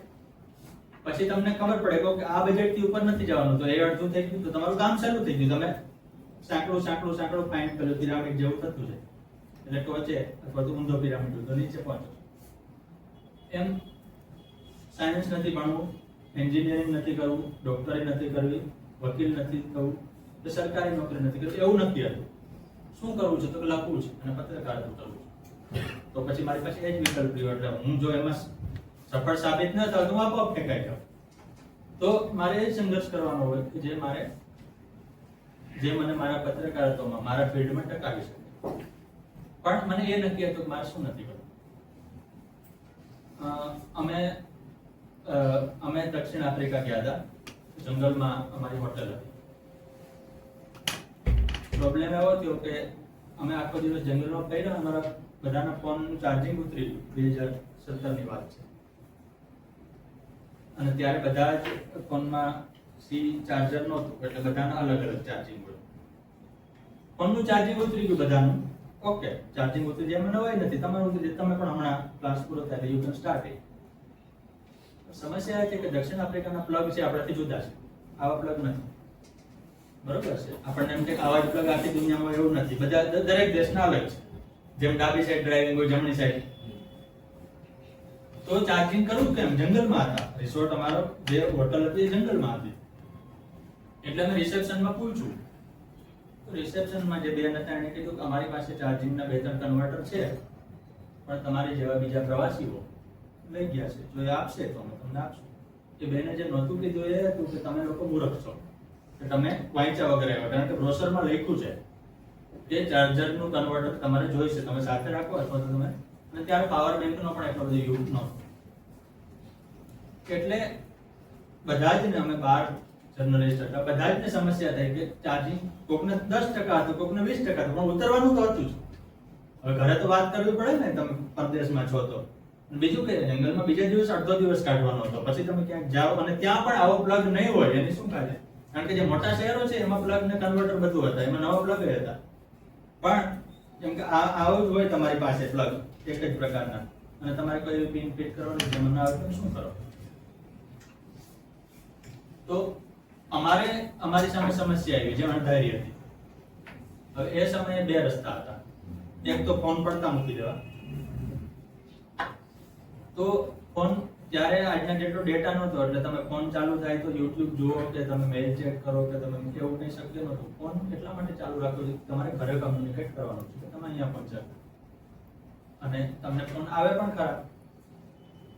પછી તમને ખબર પડે કે આ બજેટથી ઉપર નથી જવાનું, તો એ અડધું થઈ ગયું, તો તમારું કામ શરૂ થઈ ગયું. તમે સાંકડું ફાઇન કર્યું, પિરામિડ જેવું થતું છે. એટલે ટોચે અથવા તો ઊંધો પિરામિડ તો નીચે પહોંચો. એમ સાયન્સ નથી ભણવું, એન્જિનિયરિંગ નથી કરવું, ડોક્ટરી નથી કરવી, વકીલ નથી થવું, તો સરકારી નોકરી નથી કરવી, એવું નથી હતું. શું કરવું છે તો લખવું છે અને પત્રકારત્વ કરવું છે. તો પછી મારી પાસે એ જ વિકલ્પ રહ્યો. એટલે હું જો એમાં સફળ સાબિત ન થાવ તો આપોઆપ ફેંકાઈ જાવ. તો મારે એ સંઘર્ષ કરવાનો હોય કે જે મને મારા પત્રકારત્વમાં, મારા ફિલ્ડમાં ટકાવી શકે. પણ મને એ નક્કી હતું કે મારે શું નથી કરવું. અમે દક્ષિણ આફ્રિકા ગયા હતા. જંગલમાં અમારી હોટલ હતી. પ્રોબ્લેમ એવો થયો કે અમે આખો દિવસ જંગલમાં ફર્યા, અમારા બધાના ફોનનું ચાર્જિંગ ઉતરી. 2017ની વાત છે. અને ત્યારે બધા જ ફોનમાં સી ચાર્જર નહોતું, એટલે બધાના અલગ અલગ ચાર્જિંગ હોય. ફોનનું ચાર્જિંગ ઉતરી ગયું બધાનું. ઓકે, ચાર્જિંગ ઉતરી જાય, એમાં નવાઈ નથી. તમારું ઉતરી, તમે પણ હમણાં ક્લાસ પૂરો થાય યુ કેન સ્ટાર્ટ ઇટ. સમસ્યા એ છે કે દક્ષિણ આફ્રિકાના પ્લગ છે આપણાથી જુદા છે. આવા પ્લગ નથી. બરોબર છે. આપણને એમ કે આવા જ પ્લગ આખી દુનિયામાં એવું નથી. બધા દરેક દેશના અલગ છે. જેમ ડાબી સાઈડ ડ્રાઇવિંગ હોય, જમણી સાઈડ. તો ચાર્જિંગ કરવું કેમ? જંગલમાં હતા. રિસોર્ટ અમારો જે હોટલ હતી એ જંગલમાં હતી. એટલે અમે રિસેપ્શનમાં પૂછ્યું. તો રિસેપ્શનમાં જે બેન હતા એણે કીધું કે અમારી પાસે ચાર્જિંગના 2-3 કન્વર્ટર છે, પણ તમારી જેવા બીજા પ્રવાસીઓ લઈ ગયા છે, જો એ આપશે તો અમે તમને આપશું. એ બેને જે નહોતું કીધું એ હતું કે તમે લોકો મૂર્ખ છો, કે તમે વાંચ્યા વગર આવ્યા. કારણ કે બ્રોશરમાં લખ્યું છે કે ચાર્જરનું કન્વર્ટર તમારે જોઈશે, તમે સાથે રાખો અથવા તો તમે. અને ત્યારે પાવર બેંકનો પણ એટલો બધો યુઝ નહોતો. એટલે બધા જ ને, અમે 12 જર્નલિસ્ટ હતા, બધા જ ને સમસ્યા થઈ કે ચાર્જિંગ કોકને 10% હતું, કોકને 20% હતું, પણ ઉતરવાનું તો હતું જ. હવે ઘરે તો વાત કરવી પડે ને, તમે પરદેશમાં છો તો. બીજું કે જંગલમાં બીજા દિવસ અડધો દિવસ કાઢવાનો હતો. પછી તમે ક્યાંક જાઓ અને ત્યાં પણ આવો પ્લગ નહીં હોય, એની શું કાઢે? કારણ કે જે મોટા શહેરો છે એમાં પ્લગ ને કન્વર્ટર બધું હતા, એમાં નવા પ્લગ હતા. પણ જેમ કે આવું જ હોય તમારી પાસે પ્લગ એક જ પ્રકારના, અને તમારે કોઈ પિન ફિટ કરવાની જેમ ના આવે તો શું કરો? તો અમારી સામે સમસ્યા આવી જે અણધારી હતી. હવે એ સમયે 2 રસ્તા હતા. એક તો ફોન પડતા મૂકી દેવા. તો ફોન ત્યારે આજના જેટલો ડેટા નહોતો, એટલે તમે ફોન ચાલુ થાય તો યુટ્યુબ જુઓ કે તમે મેલ ચેક કરો કે તમે એવું કંઈ શક્ય નહોતું. ફોન એટલા માટે ચાલુ રાખવો છે તમારે ઘરે કમ્યુનિકેટ કરવાનું છે કે તમે અહીંયા પહોંચ્યા અને તમને ફોન આવે પણ ખરા.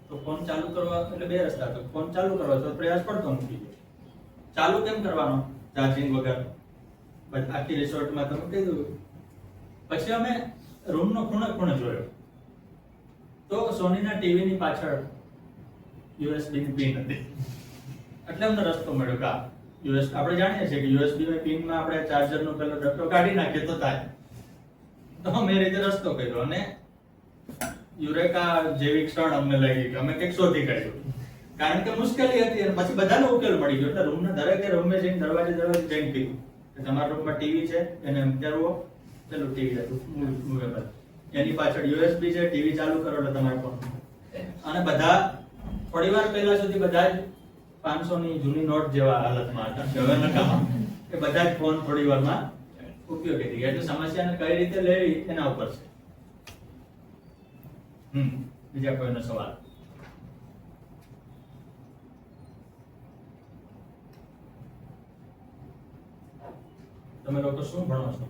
તો ફોન ચાલુ કરવા એટલે બે રસ્તા તો ફોન ચાલુ કરવા તો પ્રયાસ પડતો મૂકી દો. ચાલુ કેમ કરવાનો ચાર્જિંગ વગર? બસ આખી રિસોર્ટમાં તમે કીધું. પછી અમે રૂમનો ખૂણે જોયો તો સોનીના ટીવીની પાછળ યુએસબી ની પિન હતી. એટલે અમને રસ્તો મળ્યો કે યુએસ આપણે જાણીએ છીએ કે યુએસબી ની પિનમાં આપણે ચાર્જરનો પેલો ડટ્ટો કાઢી નાખીએ તો થાય. તો અમે એ રીતે રસ્તો કર્યો અને યુરેકા જેવી ક્ષણ અમને લાગી કે અમે કંઈક શોધી કાઢ્યું. કારણ કે મુશ્કેલી હતી અને પછી બધાનો ઉકેલ મળી ગયો. એટલે રૂમના દરેકે રૂમે જઈને દરવાજે જઈને કીધું કે તમારા રૂમમાં ટીવી છે એને કરવો. પેલું ટીવી હતું મૂવેબલ, એની પાછળ યુએસબી છે, ટીવી ચાલુ કરો એટલે તમારે ફોન. અને બધા થોડી વાર પહેલા સુધી બધા જ 500 ની જૂની નોટ જેવા હાલતમાં હતા કે હવે નકામા, કે બધા જ ફોન થોડી વારમાં ઉપયોગી થઈ ગયા. એટલે સમસ્યાને કઈ રીતે લેવી એના ઉપર છે. બીજા કોઈનો સવાલ? તમે લોકો શું ભણો છો?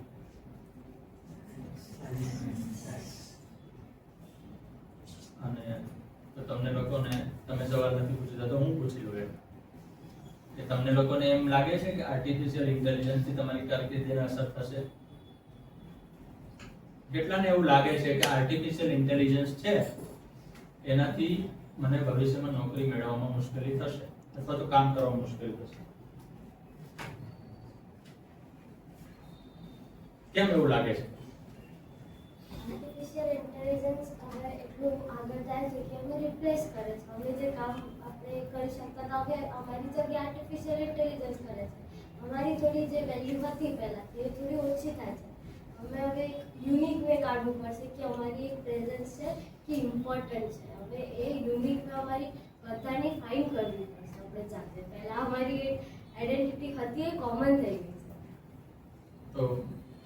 અને તો તમને લોકોને તમે સવાલ નથી પૂછતા તો હું પૂછી લઉં એમ કે તમને લોકોને એમ લાગે છે કે આર્ટિફિશિયલ ઇન્ટેલિજન્સ થી તમારી કારકિર્દીને અસર થશે? કેટલાને એવું લાગે છે કે આર્ટિફિશિયલ ઇન્ટેલિજન્સ છે એનાથી મને ભવિષ્યમાં નોકરી મેળવવામાં મુશ્કેલી થશે અથવા તો કામ કરવામાં મુશ્કેલી થશે? કેમ એવું લાગે છે? આર્ટિફિશિયલ ઇન્ટેલિજન્સ હવે એટલું આગળ જાય છે કે અમને રિપ્લેસ કરે છે. અમે જે કામ આપણે કરી શકતા હતા હવે અમારી જગ્યાએ આર્ટિફિશિયલ ઇન્ટેલિજન્સ કરે છે. અમારી થોડી જે વેલ્યુ હતી પહેલા એ થોડી ઓછી થાય છે. અમે હવે એક યુનિક વે કાઢવું પડશે કે અમારી એક પ્રેઝન્સ છે કે ઇમ્પોર્ટન્ટ છે. હવે એ યુનિક વે અમારી બધાને ફાઇન કરવી પડશે આપણે જાતે. પહેલા અમારી એક આઈડેન્ટિટી હતી એ કોમન થઈ ગઈ છે. તો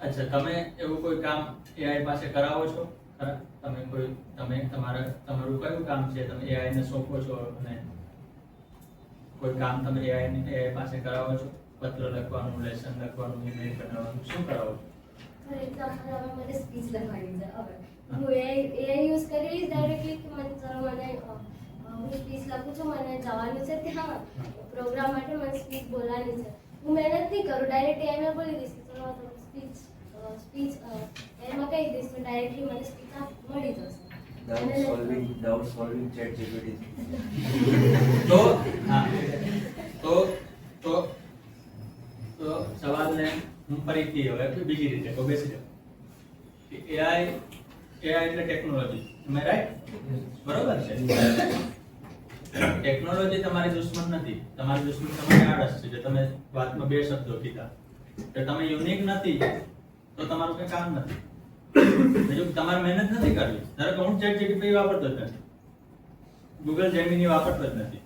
અચ્છા, તમે એવું કોઈ કામ એઆઈ પાસે કરાવો છો ખરા? તમે તમારું કયું કામ છે તમે એઆઈ ને સોંપો છો અને કોઈ કામ તમે એઆઈ પાસે કરાવો છો? પત્ર લખવાનું, લેસન લખવાનું, ઈમેલ બનાવવાનું, શું કરાવો છો? ફોર એક્ઝામ્પલ હવે મને સ્પીચ લખવાની છે. હવે હું એઆઈ યુઝ કરી ડાયરેક્ટલી કે મને હું સ્પીચ લખું છું, મને જવાનું છે ત્યાં પ્રોગ્રામ માટે, મને સ્પીચ બોલવાની છે. હું મહેનત નહીં કરું, ડાયરેક્ટ એઆઈને બોલી દઈશ કે ચલો સ્પીચ એમાં કહી દઈશ તો ડાયરેક્ટલી મને સ્પીચ મળી જશે. Doubt solving ChatGPT. તો હા, તો સવાલને હું ફરીથી હવે બીજી રીતે તો બેસી જાઉં કે એઆઈ એટલે ટેકનોલોજી. એમ રાઈટ? બરોબર છે. ટેકનોલોજી તમારી દુશ્મન નથી. તમારી દુશ્મન તમારી આળસ છે. જે તમે વાતમાં બે શબ્દો કીધા કે તમે યુનિક નથી તો તમારું કઈ કામ નથી. બીજું તમારે મહેનત નથી કરવી. ધારો કે હું ChatGPT વાપરતો જ નથી, ગૂગલ જેમિની વાપરતો જ નથી,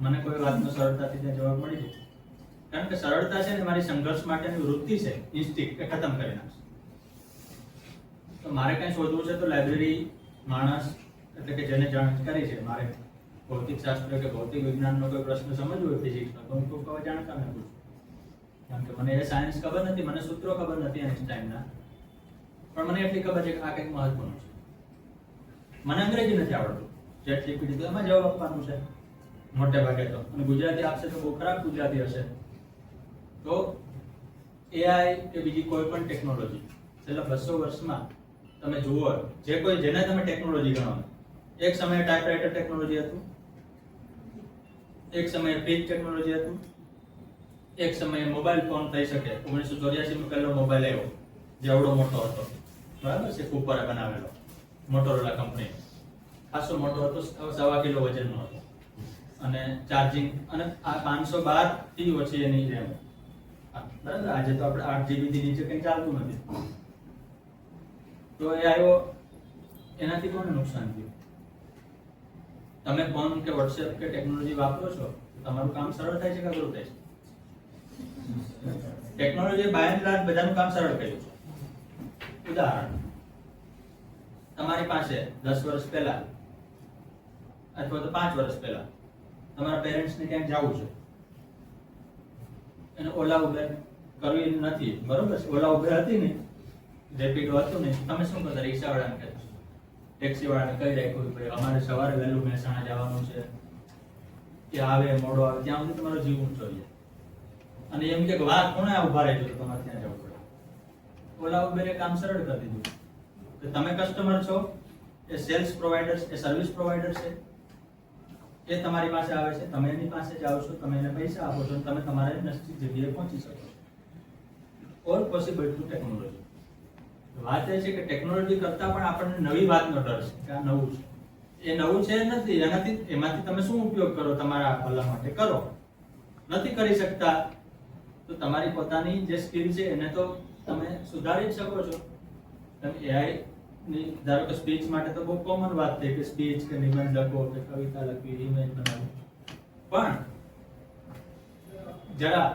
મને કોઈ વાતનો સરળતાથી ત્યાં જવાબ મળી જાય. કારણ કે સરળતા છે ને મારી સંઘર્ષ માટેની વૃત્તિ છે, ઇન્સ્ટિંક્ટ એ ખતમ કરી નાખશે. તો મારે કંઈ શોધવું છે તો લાઇબ્રેરી માણસ એટલે કે જેને જાણકારી છે, મારે ભૌતિક શાસ્ત્ર કે ભૌતિક વિજ્ઞાનનો કોઈ પ્રશ્ન સમજવો હોય ફિઝિક્સનો તો હું કોઈ જાણકારને પૂછું. કારણ કે મને એ સાયન્સ ખબર નથી, મને સૂત્રો ખબર નથી આઈન્સ્ટાઈનના, પણ મને એટલી ખબર છે કે આ કંઈક મહત્વનું છે. મને અંગ્રેજી નથી આવડતું, ChatGPT તો એમાં જવાબ આપવાનું છે મોટે ભાગે તો, અને ગુજરાતી આપશે તો બહુ ખરાબ ગુજરાતી હશે. તો એઆઈ કે બીજી કોઈ પણ ટેકનોલોજી છેલ્લા 200 વર્ષમાં તમે જુઓ, જેને તમે ટેકનોલોજી ગણો, એક સમયે ટાઈપરાઇટર ટેકનોલોજી હતું, એક સમયે ફ્રીજ ટેકનોલોજી હતું, એક સમયે મોબાઈલ ફોન થઈ શકે. 1984 માં પહેલો મોબાઈલ આવ્યો જે એવડો મોટો હતો, બરાબર છે, કૂપરે બનાવેલો, મોટોરોલા કંપની, ખાસો મોટો હતો, 1.25 કિલો વજનનો હતો, અને ચાર્જિંગ અને આ 512 થી ઓછી એની રેમ. બરાબર, આજે તો આપણે 8 GB થી નીચે કંઈ ચાલતું નથી. તો એ આવ્યો, એનાથી કોને નુકસાન થયું? તમે ફોન કે વોટ્સએપ કે ટેકનોલોજી વાપરો છો, તમારું કામ સરળ થાય છે કે અઘરું થાય છે? ટેકનોલોજી બાય એન્ડ લાર્જ બધાનું કામ સરળ કર્યું છે. ઉદાહરણ, તમારી પાસે 10 વર્ષ પહેલા અથવા તો 5 વર્ષ પહેલા તમારા પેરેન્ટ્સને ક્યાંક જવું છે, એને ઓલા ઉબેર કરવી નથી, બરોબર છે? ઓલા ઉબેર હતી ને, રેપિડો હતું ને, તમે શું કરતા? રિક્ષાવાળાને કહેતા ટેક્સી વાળાને કહી રાખ્યું કે ભાઈ અમારે સવારે વહેલું મહેસાણા જવાનું છે, કે આવે મોડો આવે ત્યાં સુધી તમારો જીવ ઊંચો જાય. અને એમ કે વાહ કોણે ઉભા રહેજો તો તમારે ત્યાં જવું પડે. ઓલા ઉબેરે કામ સરળ કરી દીધું કે તમે કસ્ટમર છો, એ સેલ્સ પ્રોવાઈડર, એ સર્વિસ પ્રોવાઈડર છે, એ તમારી પાસે આવે છે, તમે એની પાસે જાઓ છો, તમે એને પૈસા આપો છો, તમે તમારે નિશ્ચિત જગ્યાએ પહોંચી શકો છો. All possible to technology. વાત એ છે કે ટેકનોલોજી કરતા પણ આપણને નવી વાતનો ડર છે કે આ નવું છે. એ નવું છે નથી, એમાંથી તમે શું ઉપયોગ કરો તમારા ભલા માટે કરો. નથી કરી શકતા તો તમારી પોતાની જે સ્કિલ છે એને તો તમે સુધારી જ શકો છો. તમે એઆઈ ની ધારો કે સ્પીચ માટે તો બહુ કોમન વાત થઈ કે સ્પીચ કે નિબંધ લખો કે કવિતા લખવી, ઇમેજ બનાવવી, પણ જરા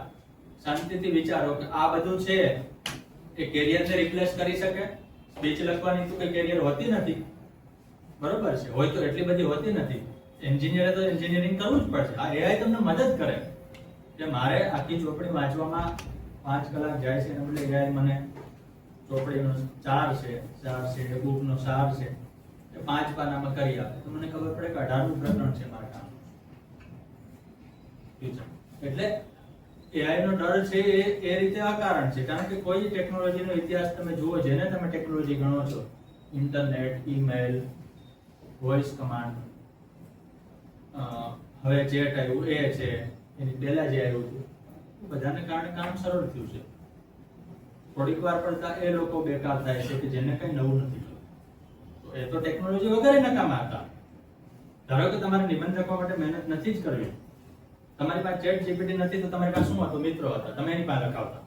શાંતિથી વિચારો કે આ બધું છે એ કેરિયરને રિપ્લેસ કરી શકે. સ્પીચ લખવાની તો કોઈ કેરિયર હોતી નથી, બરોબર છે, હોય તો એટલી બધી હોતી નથી. એન્જિનિયરે તો એન્જિનિયરિંગ કરવું જ પડશે. આ એઆઈ તમને મદદ કરે કે મારે આખી ચોપડી વાંચવામાં 5 કલાક જાય છે, એના બદલે એઆઈ મને ચોપડીનો સાર છે, બુકનો સાર છે એ 5 પાનામાં કરી આપે તો મને ખબર પડે કે 18મું પ્રકરણ છે મારા કામ. એટલે એઆઈ નો ડર છે એ રીતે આ કારણ છે, કારણ કે કોઈ ટેકનોલોજીનો ઇતિહાસ તમે જુઓ, જેને તમે ટેકનોલોજી ગણો છો, ઇન્ટરનેટ, ઈમેલ, વોઇસ કમાન્ડ, હવે ચેટ આવ્યું એ છે, એની પહેલા જે આવ્યું હતું, બધાને કારણે કામ સરળ થયું છે. થોડીક વાર પડતા એ લોકો બેકાર થાય છે કે જેને કઈ નવું નથી જોયું. તો એ તો ટેકનોલોજી વગર નકામા હતા. ધારો કે તમારે નિબંધ લખવા માટે મહેનત નથી જ કરવી, તમારી પાસે ચેટ જીપીટી નથી તો તમારી પાસે શું હતું? મિત્રો હતા, તમે એની પાસે લખાવતા,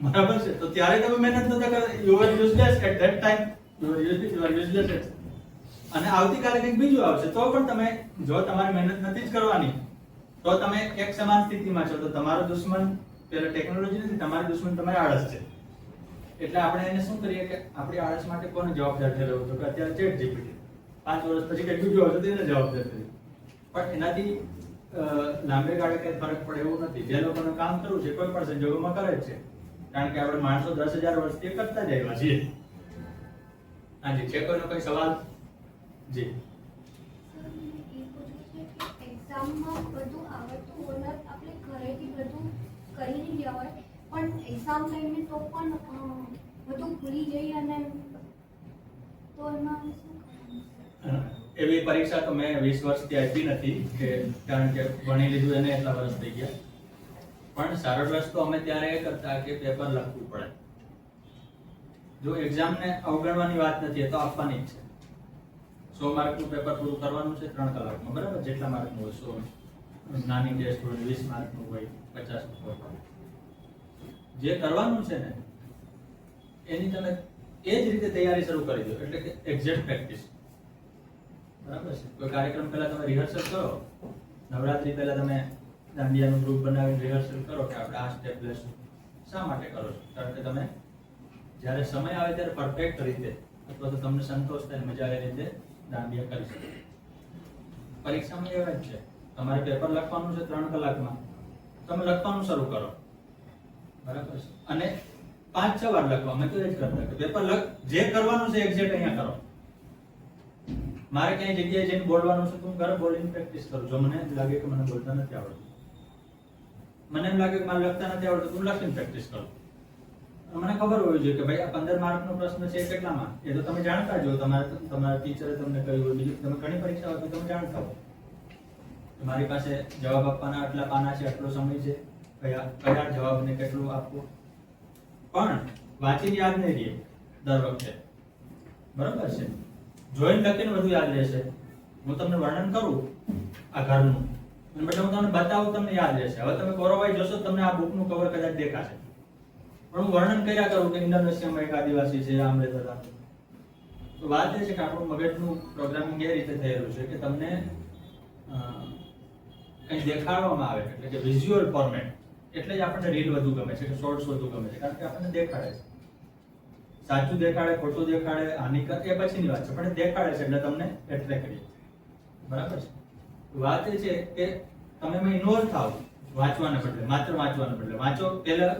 બરાબર છે. તો ત્યારે તમે મહેનત નતા કરતા, you are useless at that time, you are useless. અને આવતીકાલે કંઈક બીજું આવશે તો પણ તમે, જો તમારે મહેનત નથી જ કરવાની તો તમે એક સમાન સ્થિતિમાં છો. તો તમારો દુશ્મન પેલા ટેકનોલોજી નથી, તમારી દુશ્મન તમારી આળસ છે. એટલે આપણે એને શું કરીએ કે આપણી આળસ માટે કોને જવાબદાર ઠેરવવો? તો કે અત્યારે ચેટ જીપીટી. 5 વર્ષ પછી કંઈક બીજું આવશે તો એને જવાબદાર કરી. પણ એનાથી લાંબે ગાળે કઈ ફરક પડે એવું નથી. જે લોકોનું કામ કરવું છે કોઈ પણ સંજોગોમાં કરે જ છે, કારણ કે આપણે માણસો 10,000 વર્ષથી કરતા જ આવ્યા છીએ. હાજી, છે કોઈનો કોઈ સવાલ? જી. એક્ઝામમાં બધું આવડતું હોય, આપણે ઘરેથી બધું કરી ગયા હોય, પણ એક્ઝામ ટાઈમે તો પણ બધું ભૂલી જઈએ અને તો એમાં શું કરવાનું? એવી પરીક્ષા તો મેં 20 વર્ષથી આપી નથી, કે કારણ કે ભણી લીધું એને એટલા વર્ષ થઈ ગયા. પણ સરળ રસ્તો અમે ત્યારે એ કરતા કે પેપર લખવું પડે. જો એક્ઝામને અવગણવાની વાત નથી, એ તો આપવાની જ છે. 100 માર્કનું પેપર પૂરું કરવાનું છે 3 કલાકમાં, બરાબર? જેટલા માર્કનું હોય, 100 નાની ટેસ્ટ હોય, 20 માર્કનું હોય, 50 હોય, જે કરવાનું છે ને એની તમે એ જ રીતે તૈયારી શરૂ કરી દો. એટલે કે એક્ઝેક્ટ પ્રેક્ટિસ, બરાબર છે. કોઈ કાર્યક્રમ પહેલા તમે રિહર્સલ કરો, નવરાત્રી પહેલા તમે દાંડિયાનું ગ્રુપ બનાવીને રિહર્સલ કરો કે આપણે આ સ્ટેપ લેશું. શા માટે કરો છો? કારણ કે તમે જ્યારે સમય આવે ત્યારે પરફેક્ટ રીતે, અથવા તો તમને સંતોષ થાય, મજા આવે રીતે દાંડિયા કરી શકો. પરીક્ષામાં એવા જ છે, તમારે પેપર લખવાનું છે 3 કલાકમાં, તમે લખવાનું શરૂ કરો, બરાબર છે. અને 5-6 વાર લખવા. અમે તો એ જ કરતા કે પેપર જે કરવાનું છે એક્ઝેક્ટ અહીંયા કરો. મારે ક્યાંય જગ્યાએ જઈને બોલવાનું છે તો હું ઘરે બોલીને પ્રેક્ટિસ કરું. જો મને લાગે કે મને બોલતા નથી આવડતું, મને એમ લાગે કે મારે લખતા નથી આવડતું, હું લખીને પ્રેક્ટિસ કરું. મને ખબર હોવી જોઈએ કે ભાઈ આ 15 માર્કનો પ્રશ્ન છે એ કેટલામાં, એ તો તમે જાણતા જ હો. તમારા ટીચરે તમને કહ્યું હોય, બીજી તમે ઘણી પરીક્ષા હોય તો તમે જાણતા હો. તમારી પાસે જવાબ આપવાના આટલા પાના છે, આટલો સમય છે, કયા જવાબને કેટલું આપવું. પણ વાંચીને યાદ નહીં રહે દર વખતે, બરાબર છે. જોઈને લખીને બધું યાદ રહેશે. હું તમને વર્ણન કરું આ ઘરનું, અને પછી હું તમને બતાવું, તમને યાદ રહેશે. હવે તમે કોરોવાઈ જોશો તમને આ બુકનું કવર કદાચ દેખાશે, પણ હું વર્ણન કર્યા કરું કે ઇન્ડોનેશિયામાં એક આદિવાસી છે, આમ રહેતા હતા. તો વાત એ છે કે આપણું મગજનું પ્રોગ્રામિંગ એ રીતે થયેલું છે કે તમને કંઈ દેખાડવામાં આવે, એટલે કે વિઝ્યુઅલ ફોર્મેટ. એટલે જ આપણને રીલ વધુ ગમે છે કે શોર્ટ્સ વધુ ગમે છે, કારણ કે આપણને દેખાડે છે. સાચું દેખાડે, ખોટું દેખાડે, હાનિકાર એ પછીની વાત છે, પણ એ દેખાડે છે એટલે તમને એટ્રેક્ટ કરીએ, બરાબર છે. વાત એ છે કે તમે એમાં ઇન્વોલ્વ થાવ, વાંચવાને બદલે, માત્ર વાંચવાને બદલે. વાંચો,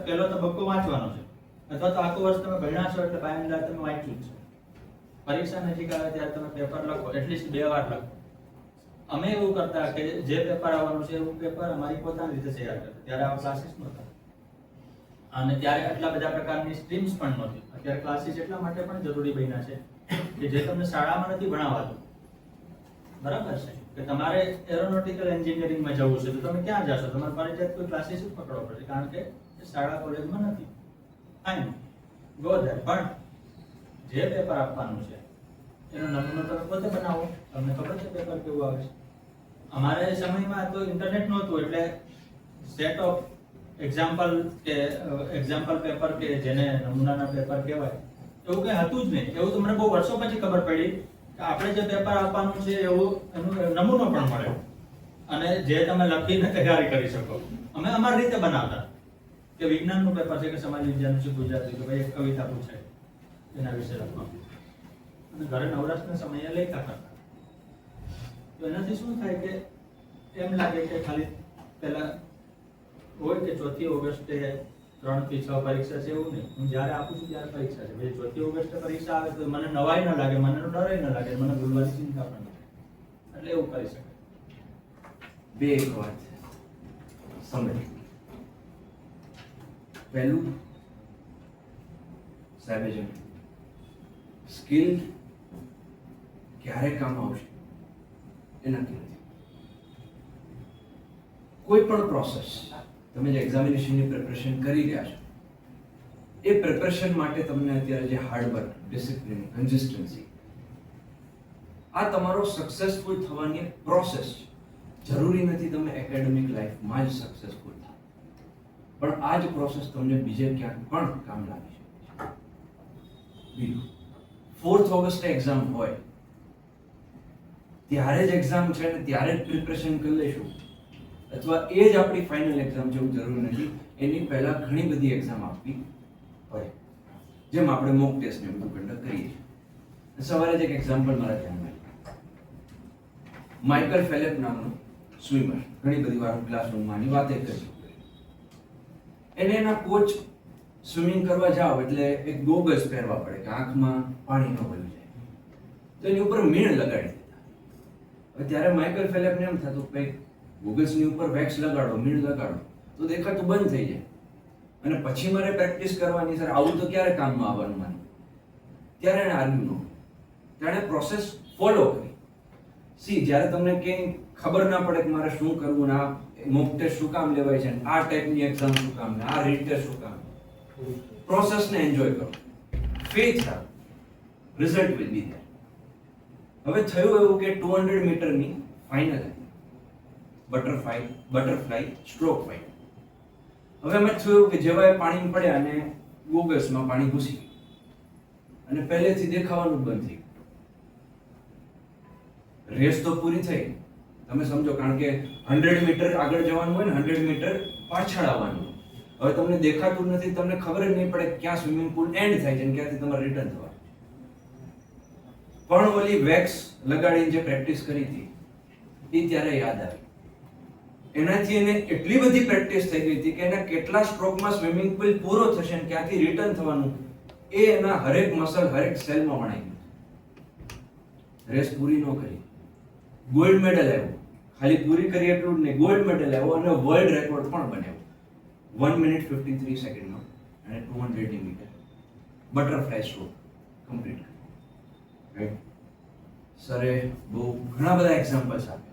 પહેલો તબક્કો વાંચવાનો છે, અથવા તો આખો વર્ષ તમે ભણ્યા છો એટલે બાયંદાર તમે વાંચ્યું જ છે. પરીક્ષા નજીક આવે ત્યારે તમે પેપર લખો, એટલીસ્ટ 2 વાર લખો. અમે એવું કરતા કે જે પેપર આવવાનું છે એવું પેપર અમારી પોતાની રીતે તૈયાર કરતા. ત્યારે આવા ક્લાસીસ નહોતા અને ત્યારે આટલા બધા પ્રકારની સ્ટ્રીમ્સ પણ નહોતી. અત્યારે ક્લાસીસ એટલા માટે પણ જરૂરી બન્યા છે કે જે તમને શાળામાં નથી ભણાવાતું, બરાબર છે, કે તમારે એરોનોટિકલ એન્જિનિયરિંગમાં જવું છે તો તમે ક્યાં જશો? તમારે ફરજિયાત કોઈ ક્લાસીસ જ પકડવો પડશે, કારણ કે શાળા કોલેજમાં નથી. Fine, go there. પણ જે પેપર આપવાનું છે એનો નમૂનો તમે પોતે બનાવો. તમને ખબર છે પેપર કેવું આવે છે? અમારે સમયમાં તો ઇન્ટરનેટ નહોતું, એટલે સેટ ઓફ એક્ઝામ્પલ પેપર કે જેને નમૂનાના પેપર કહેવાય એવું કંઈ હતું જ નહીં. એવું તો મને બહુ વર્ષો પછી ખબર પડી કે આપણે જે પેપર આપવાનું છે એવું એનો નમૂનો પણ મળે અને જે તમે લખીને તૈયારી કરી શકો. અમે અમારી રીતે બનાવતા કે વિજ્ઞાનનું પેપર છે કે સમાજ વિજ્ઞાનનું છે, ગુજરાતી, કે ભાઈ એક કવિતા પૂછાય એના વિશે લખવાનું, અને ઘરે નવરાશના સમયે લેખા કરતા. તો એનાથી શું થાય કે એમ લાગે કે ખાલી પહેલા હોય કે 4મી ઓગસ્ટે 3 થી 6 પરીક્ષા છે, એવું નહીં. હું જ્યારે આપું છું ત્યારે પરીક્ષા છે. ભાઈ 4મી ઓગસ્ટે પરીક્ષા આવે તો મને નવાઈ ન લાગે, મને ડર ન લાગે, મને ભૂલવાની ચિંતા પણ ન થાય. એટલે એવું કરી શકાય. બે એક વાત સમજ. પહેલું સાહેબે જેમ સ્કિલ ક્યારે કામ આવશે એ નક્કી નથી. કોઈ પણ પ્રોસેસ તમે જે એક્ઝામિનેશનની પ્રિપરેશન કરી રહ્યા છો એ પ્રિપરેશન માટે તમને અત્યારે જે હાર્ડવર્ક, ડિસિપ્લિન, કન્સિસ્ટન્સી, આ તમારો સક્સેસફુલ થવાની એક પ્રોસેસ છે. જરૂરી નથી તમે એકેડેમિક લાઈફમાં જ સક્સેસફુલ થાઓ, પણ આ જ પ્રોસેસ તમને બીજે ક્યાંક પણ કામ લાગી શકે છે. બીજું, 4th ઓગસ્ટે એક્ઝામ હોય ત્યારે જ એક્ઝામ છે ને ત્યારે જ પ્રિપરેશન કરી લેશું અથવા એ જ આપણી ફાઇનલ એક્ઝામ છે એવું જરૂરી નથી. એની પહેલા ઘણી બધી એક્ઝામ આપવી પડે, જેમ આપણે મોક ટેસ્ટ ને બધું કન્ડક્ટ કરીએ છીએ. સવારે જ એક એક્ઝામ્પલ મારા ધ્યાનમાં આવ્યું. માઇકલ ફેલેપ નામનો સ્વિમર, ઘણી બધી વાર ક્લાસરૂમમાં ની વાતે કરી, એને એના કોચ સ્વિમિંગ કરવા જાવ એટલે એક ગોગલ્સ પહેરવા પડે કે આંખમાં પાણી ન ભરી જાય, તો એની ઉપર મીણ લગાડી દેતા. હવે ત્યારે માઇકલ ફેલેપને એમ થતું કે ગોગલ્સની ઉપર વેક્સ લગાડો, મીણ લગાડો તો દેખાતું બંધ થઈ જાય અને પછી મારે પ્રેક્ટિસ કરવાની, સર આવું તો ક્યારે કામમાં આવવાનું મારે. ત્યારે એને આર્ગ્યુ ન, તેણે પ્રોસેસ ફોલો કરી. સી, જ્યારે તમને કંઈ ખબર ના પડે કે મારે શું કરવું, આ મોક ટેસ્ટ શું કામ લેવાય છે, આ ટાઈપની એક્ઝામ શું કામ, આ રીટ ટેસ્ટ શું કામ, પ્રોસેસને એન્જોય કરો, ફેથ રાખો, રિઝલ્ટ વિલ બી ધેર. હવે થયું એવું કે 200 મીટરની ફાઇનલ હતી, બટરફ્લાય સ્ટ્રોક ફાઇનલ. હવે એમ જ થયું કે જેવા એ પાણીમાં પડ્યા અને ગોગલ્સમાં પાણી ઘૂસી ગયું અને પહેલેથી દેખાવાનું બંધ થઈ ગયું. રેસ તો પૂરી થઈ, તમે સમજો, કારણ કે 100 મીટર આગળ જવાનું હોય ને 100 મીટર પાછળ આવવાનું. હવે તમને દેખાતું નથી, તમને ખબર જ નહીં પડે ક્યાં સ્વિમિંગ પુલ એન્ડ થાય છે અને ક્યાંથી તમારે રિટર્ન થવાનું. પણ ઓલી વેક્સ લગાડીને જે પ્રેક્ટિસ કરી હતી એ ત્યારે યાદ આવી. એનાથી એને એટલી બધી પ્રેક્ટિસ થઈ ગઈ હતી કે એના કેટલા સ્ટ્રોકમાં સ્વિમિંગ પુલ પૂરો થશે અને ક્યાંથી રિટર્ન થવાનું એ એના હરેક મસલ, હરેક સેલમાં વણાઈ ગયું. રેસ પૂરી ન કરી, ગોલ્ડ મેડલ આવ્યો. ખાલી પૂરી કરી એટલું જ નહીં, ગોલ્ડ મેડલ આવ્યો અને વર્લ્ડ રેકોર્ડ પણ બન્યો 1 મિનિટ 53 સેકન્ડમાં અને 200 મીટર બટરફ્લાય સ્ટ્રોક કમ્પ્લીટ કર્યો. રાઈટ, સરે બહુ ઘણા બધા એક્ઝામ્પલ્સ આપ્યા.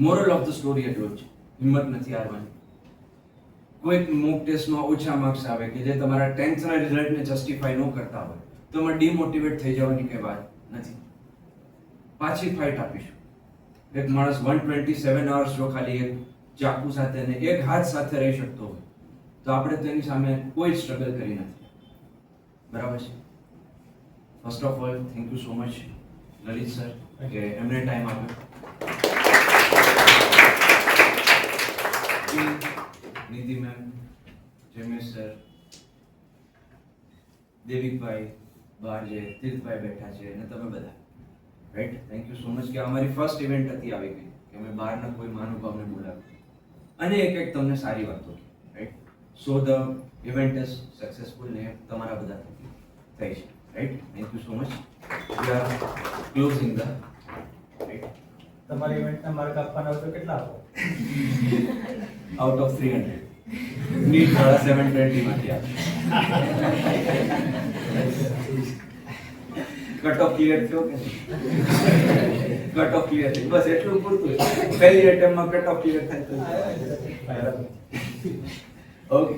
મોરલ ઓફ ધ સ્ટોરી એટલો જ છે, હિંમત નથી હારવાની. કોઈક મોક ટેસ્ટમાં ઓછા માર્ક્સ આવે કે જે તમારા 10th ના રિઝલ્ટને જસ્ટિફાઈ ન કરતા હોય તો એમાં ડિમોટિવેટ થઈ જવાની કઈ વાત નથી. પાછી ફાઇટ આપીશું. એક માણસ 127 અવર્સ જો ખાલી એક ચાકુ સાથે અને એક હાથ સાથે રહી શકતો હોય તો આપણે તેની સામે કોઈ સ્ટ્રગલ કરી નથી. બરાબર છે? First of all thank you so much Lalit sir કે એમને ટાઈમ આપ્યો. નીતિ મેમ, જમેશ સર, દેવિકભાઈ, બહાર જે તીર્થભાઈ બેઠા છે અને તમે બધા, right, thank you so much કે અમારી ફર્સ્ટ ઇવેન્ટ હતી આવી ગઈ કે અમે બહારના કોઈ મહાનુભાવને બોલાવ્યા અને એક તમને સારી વાતો કહી, right. So the event is successful ને તમારા બધા થઈ છે, right. Thank you. You so much. We are closing the તમારી ઇવેન્ટના માર્ક આપવાના હોય તો કેટલા આપો? Out of 300. નીટ વાળા 720 માંથી આપે. કટ ઓફ ક્લિયર થયો કે કટ ઓફ ક્લિયર થયો બસ એટલું પૂરતું છે. પહેલી એટેમ્પમાં કટ ઓફ ક્લિયર થાય તો ઓકે.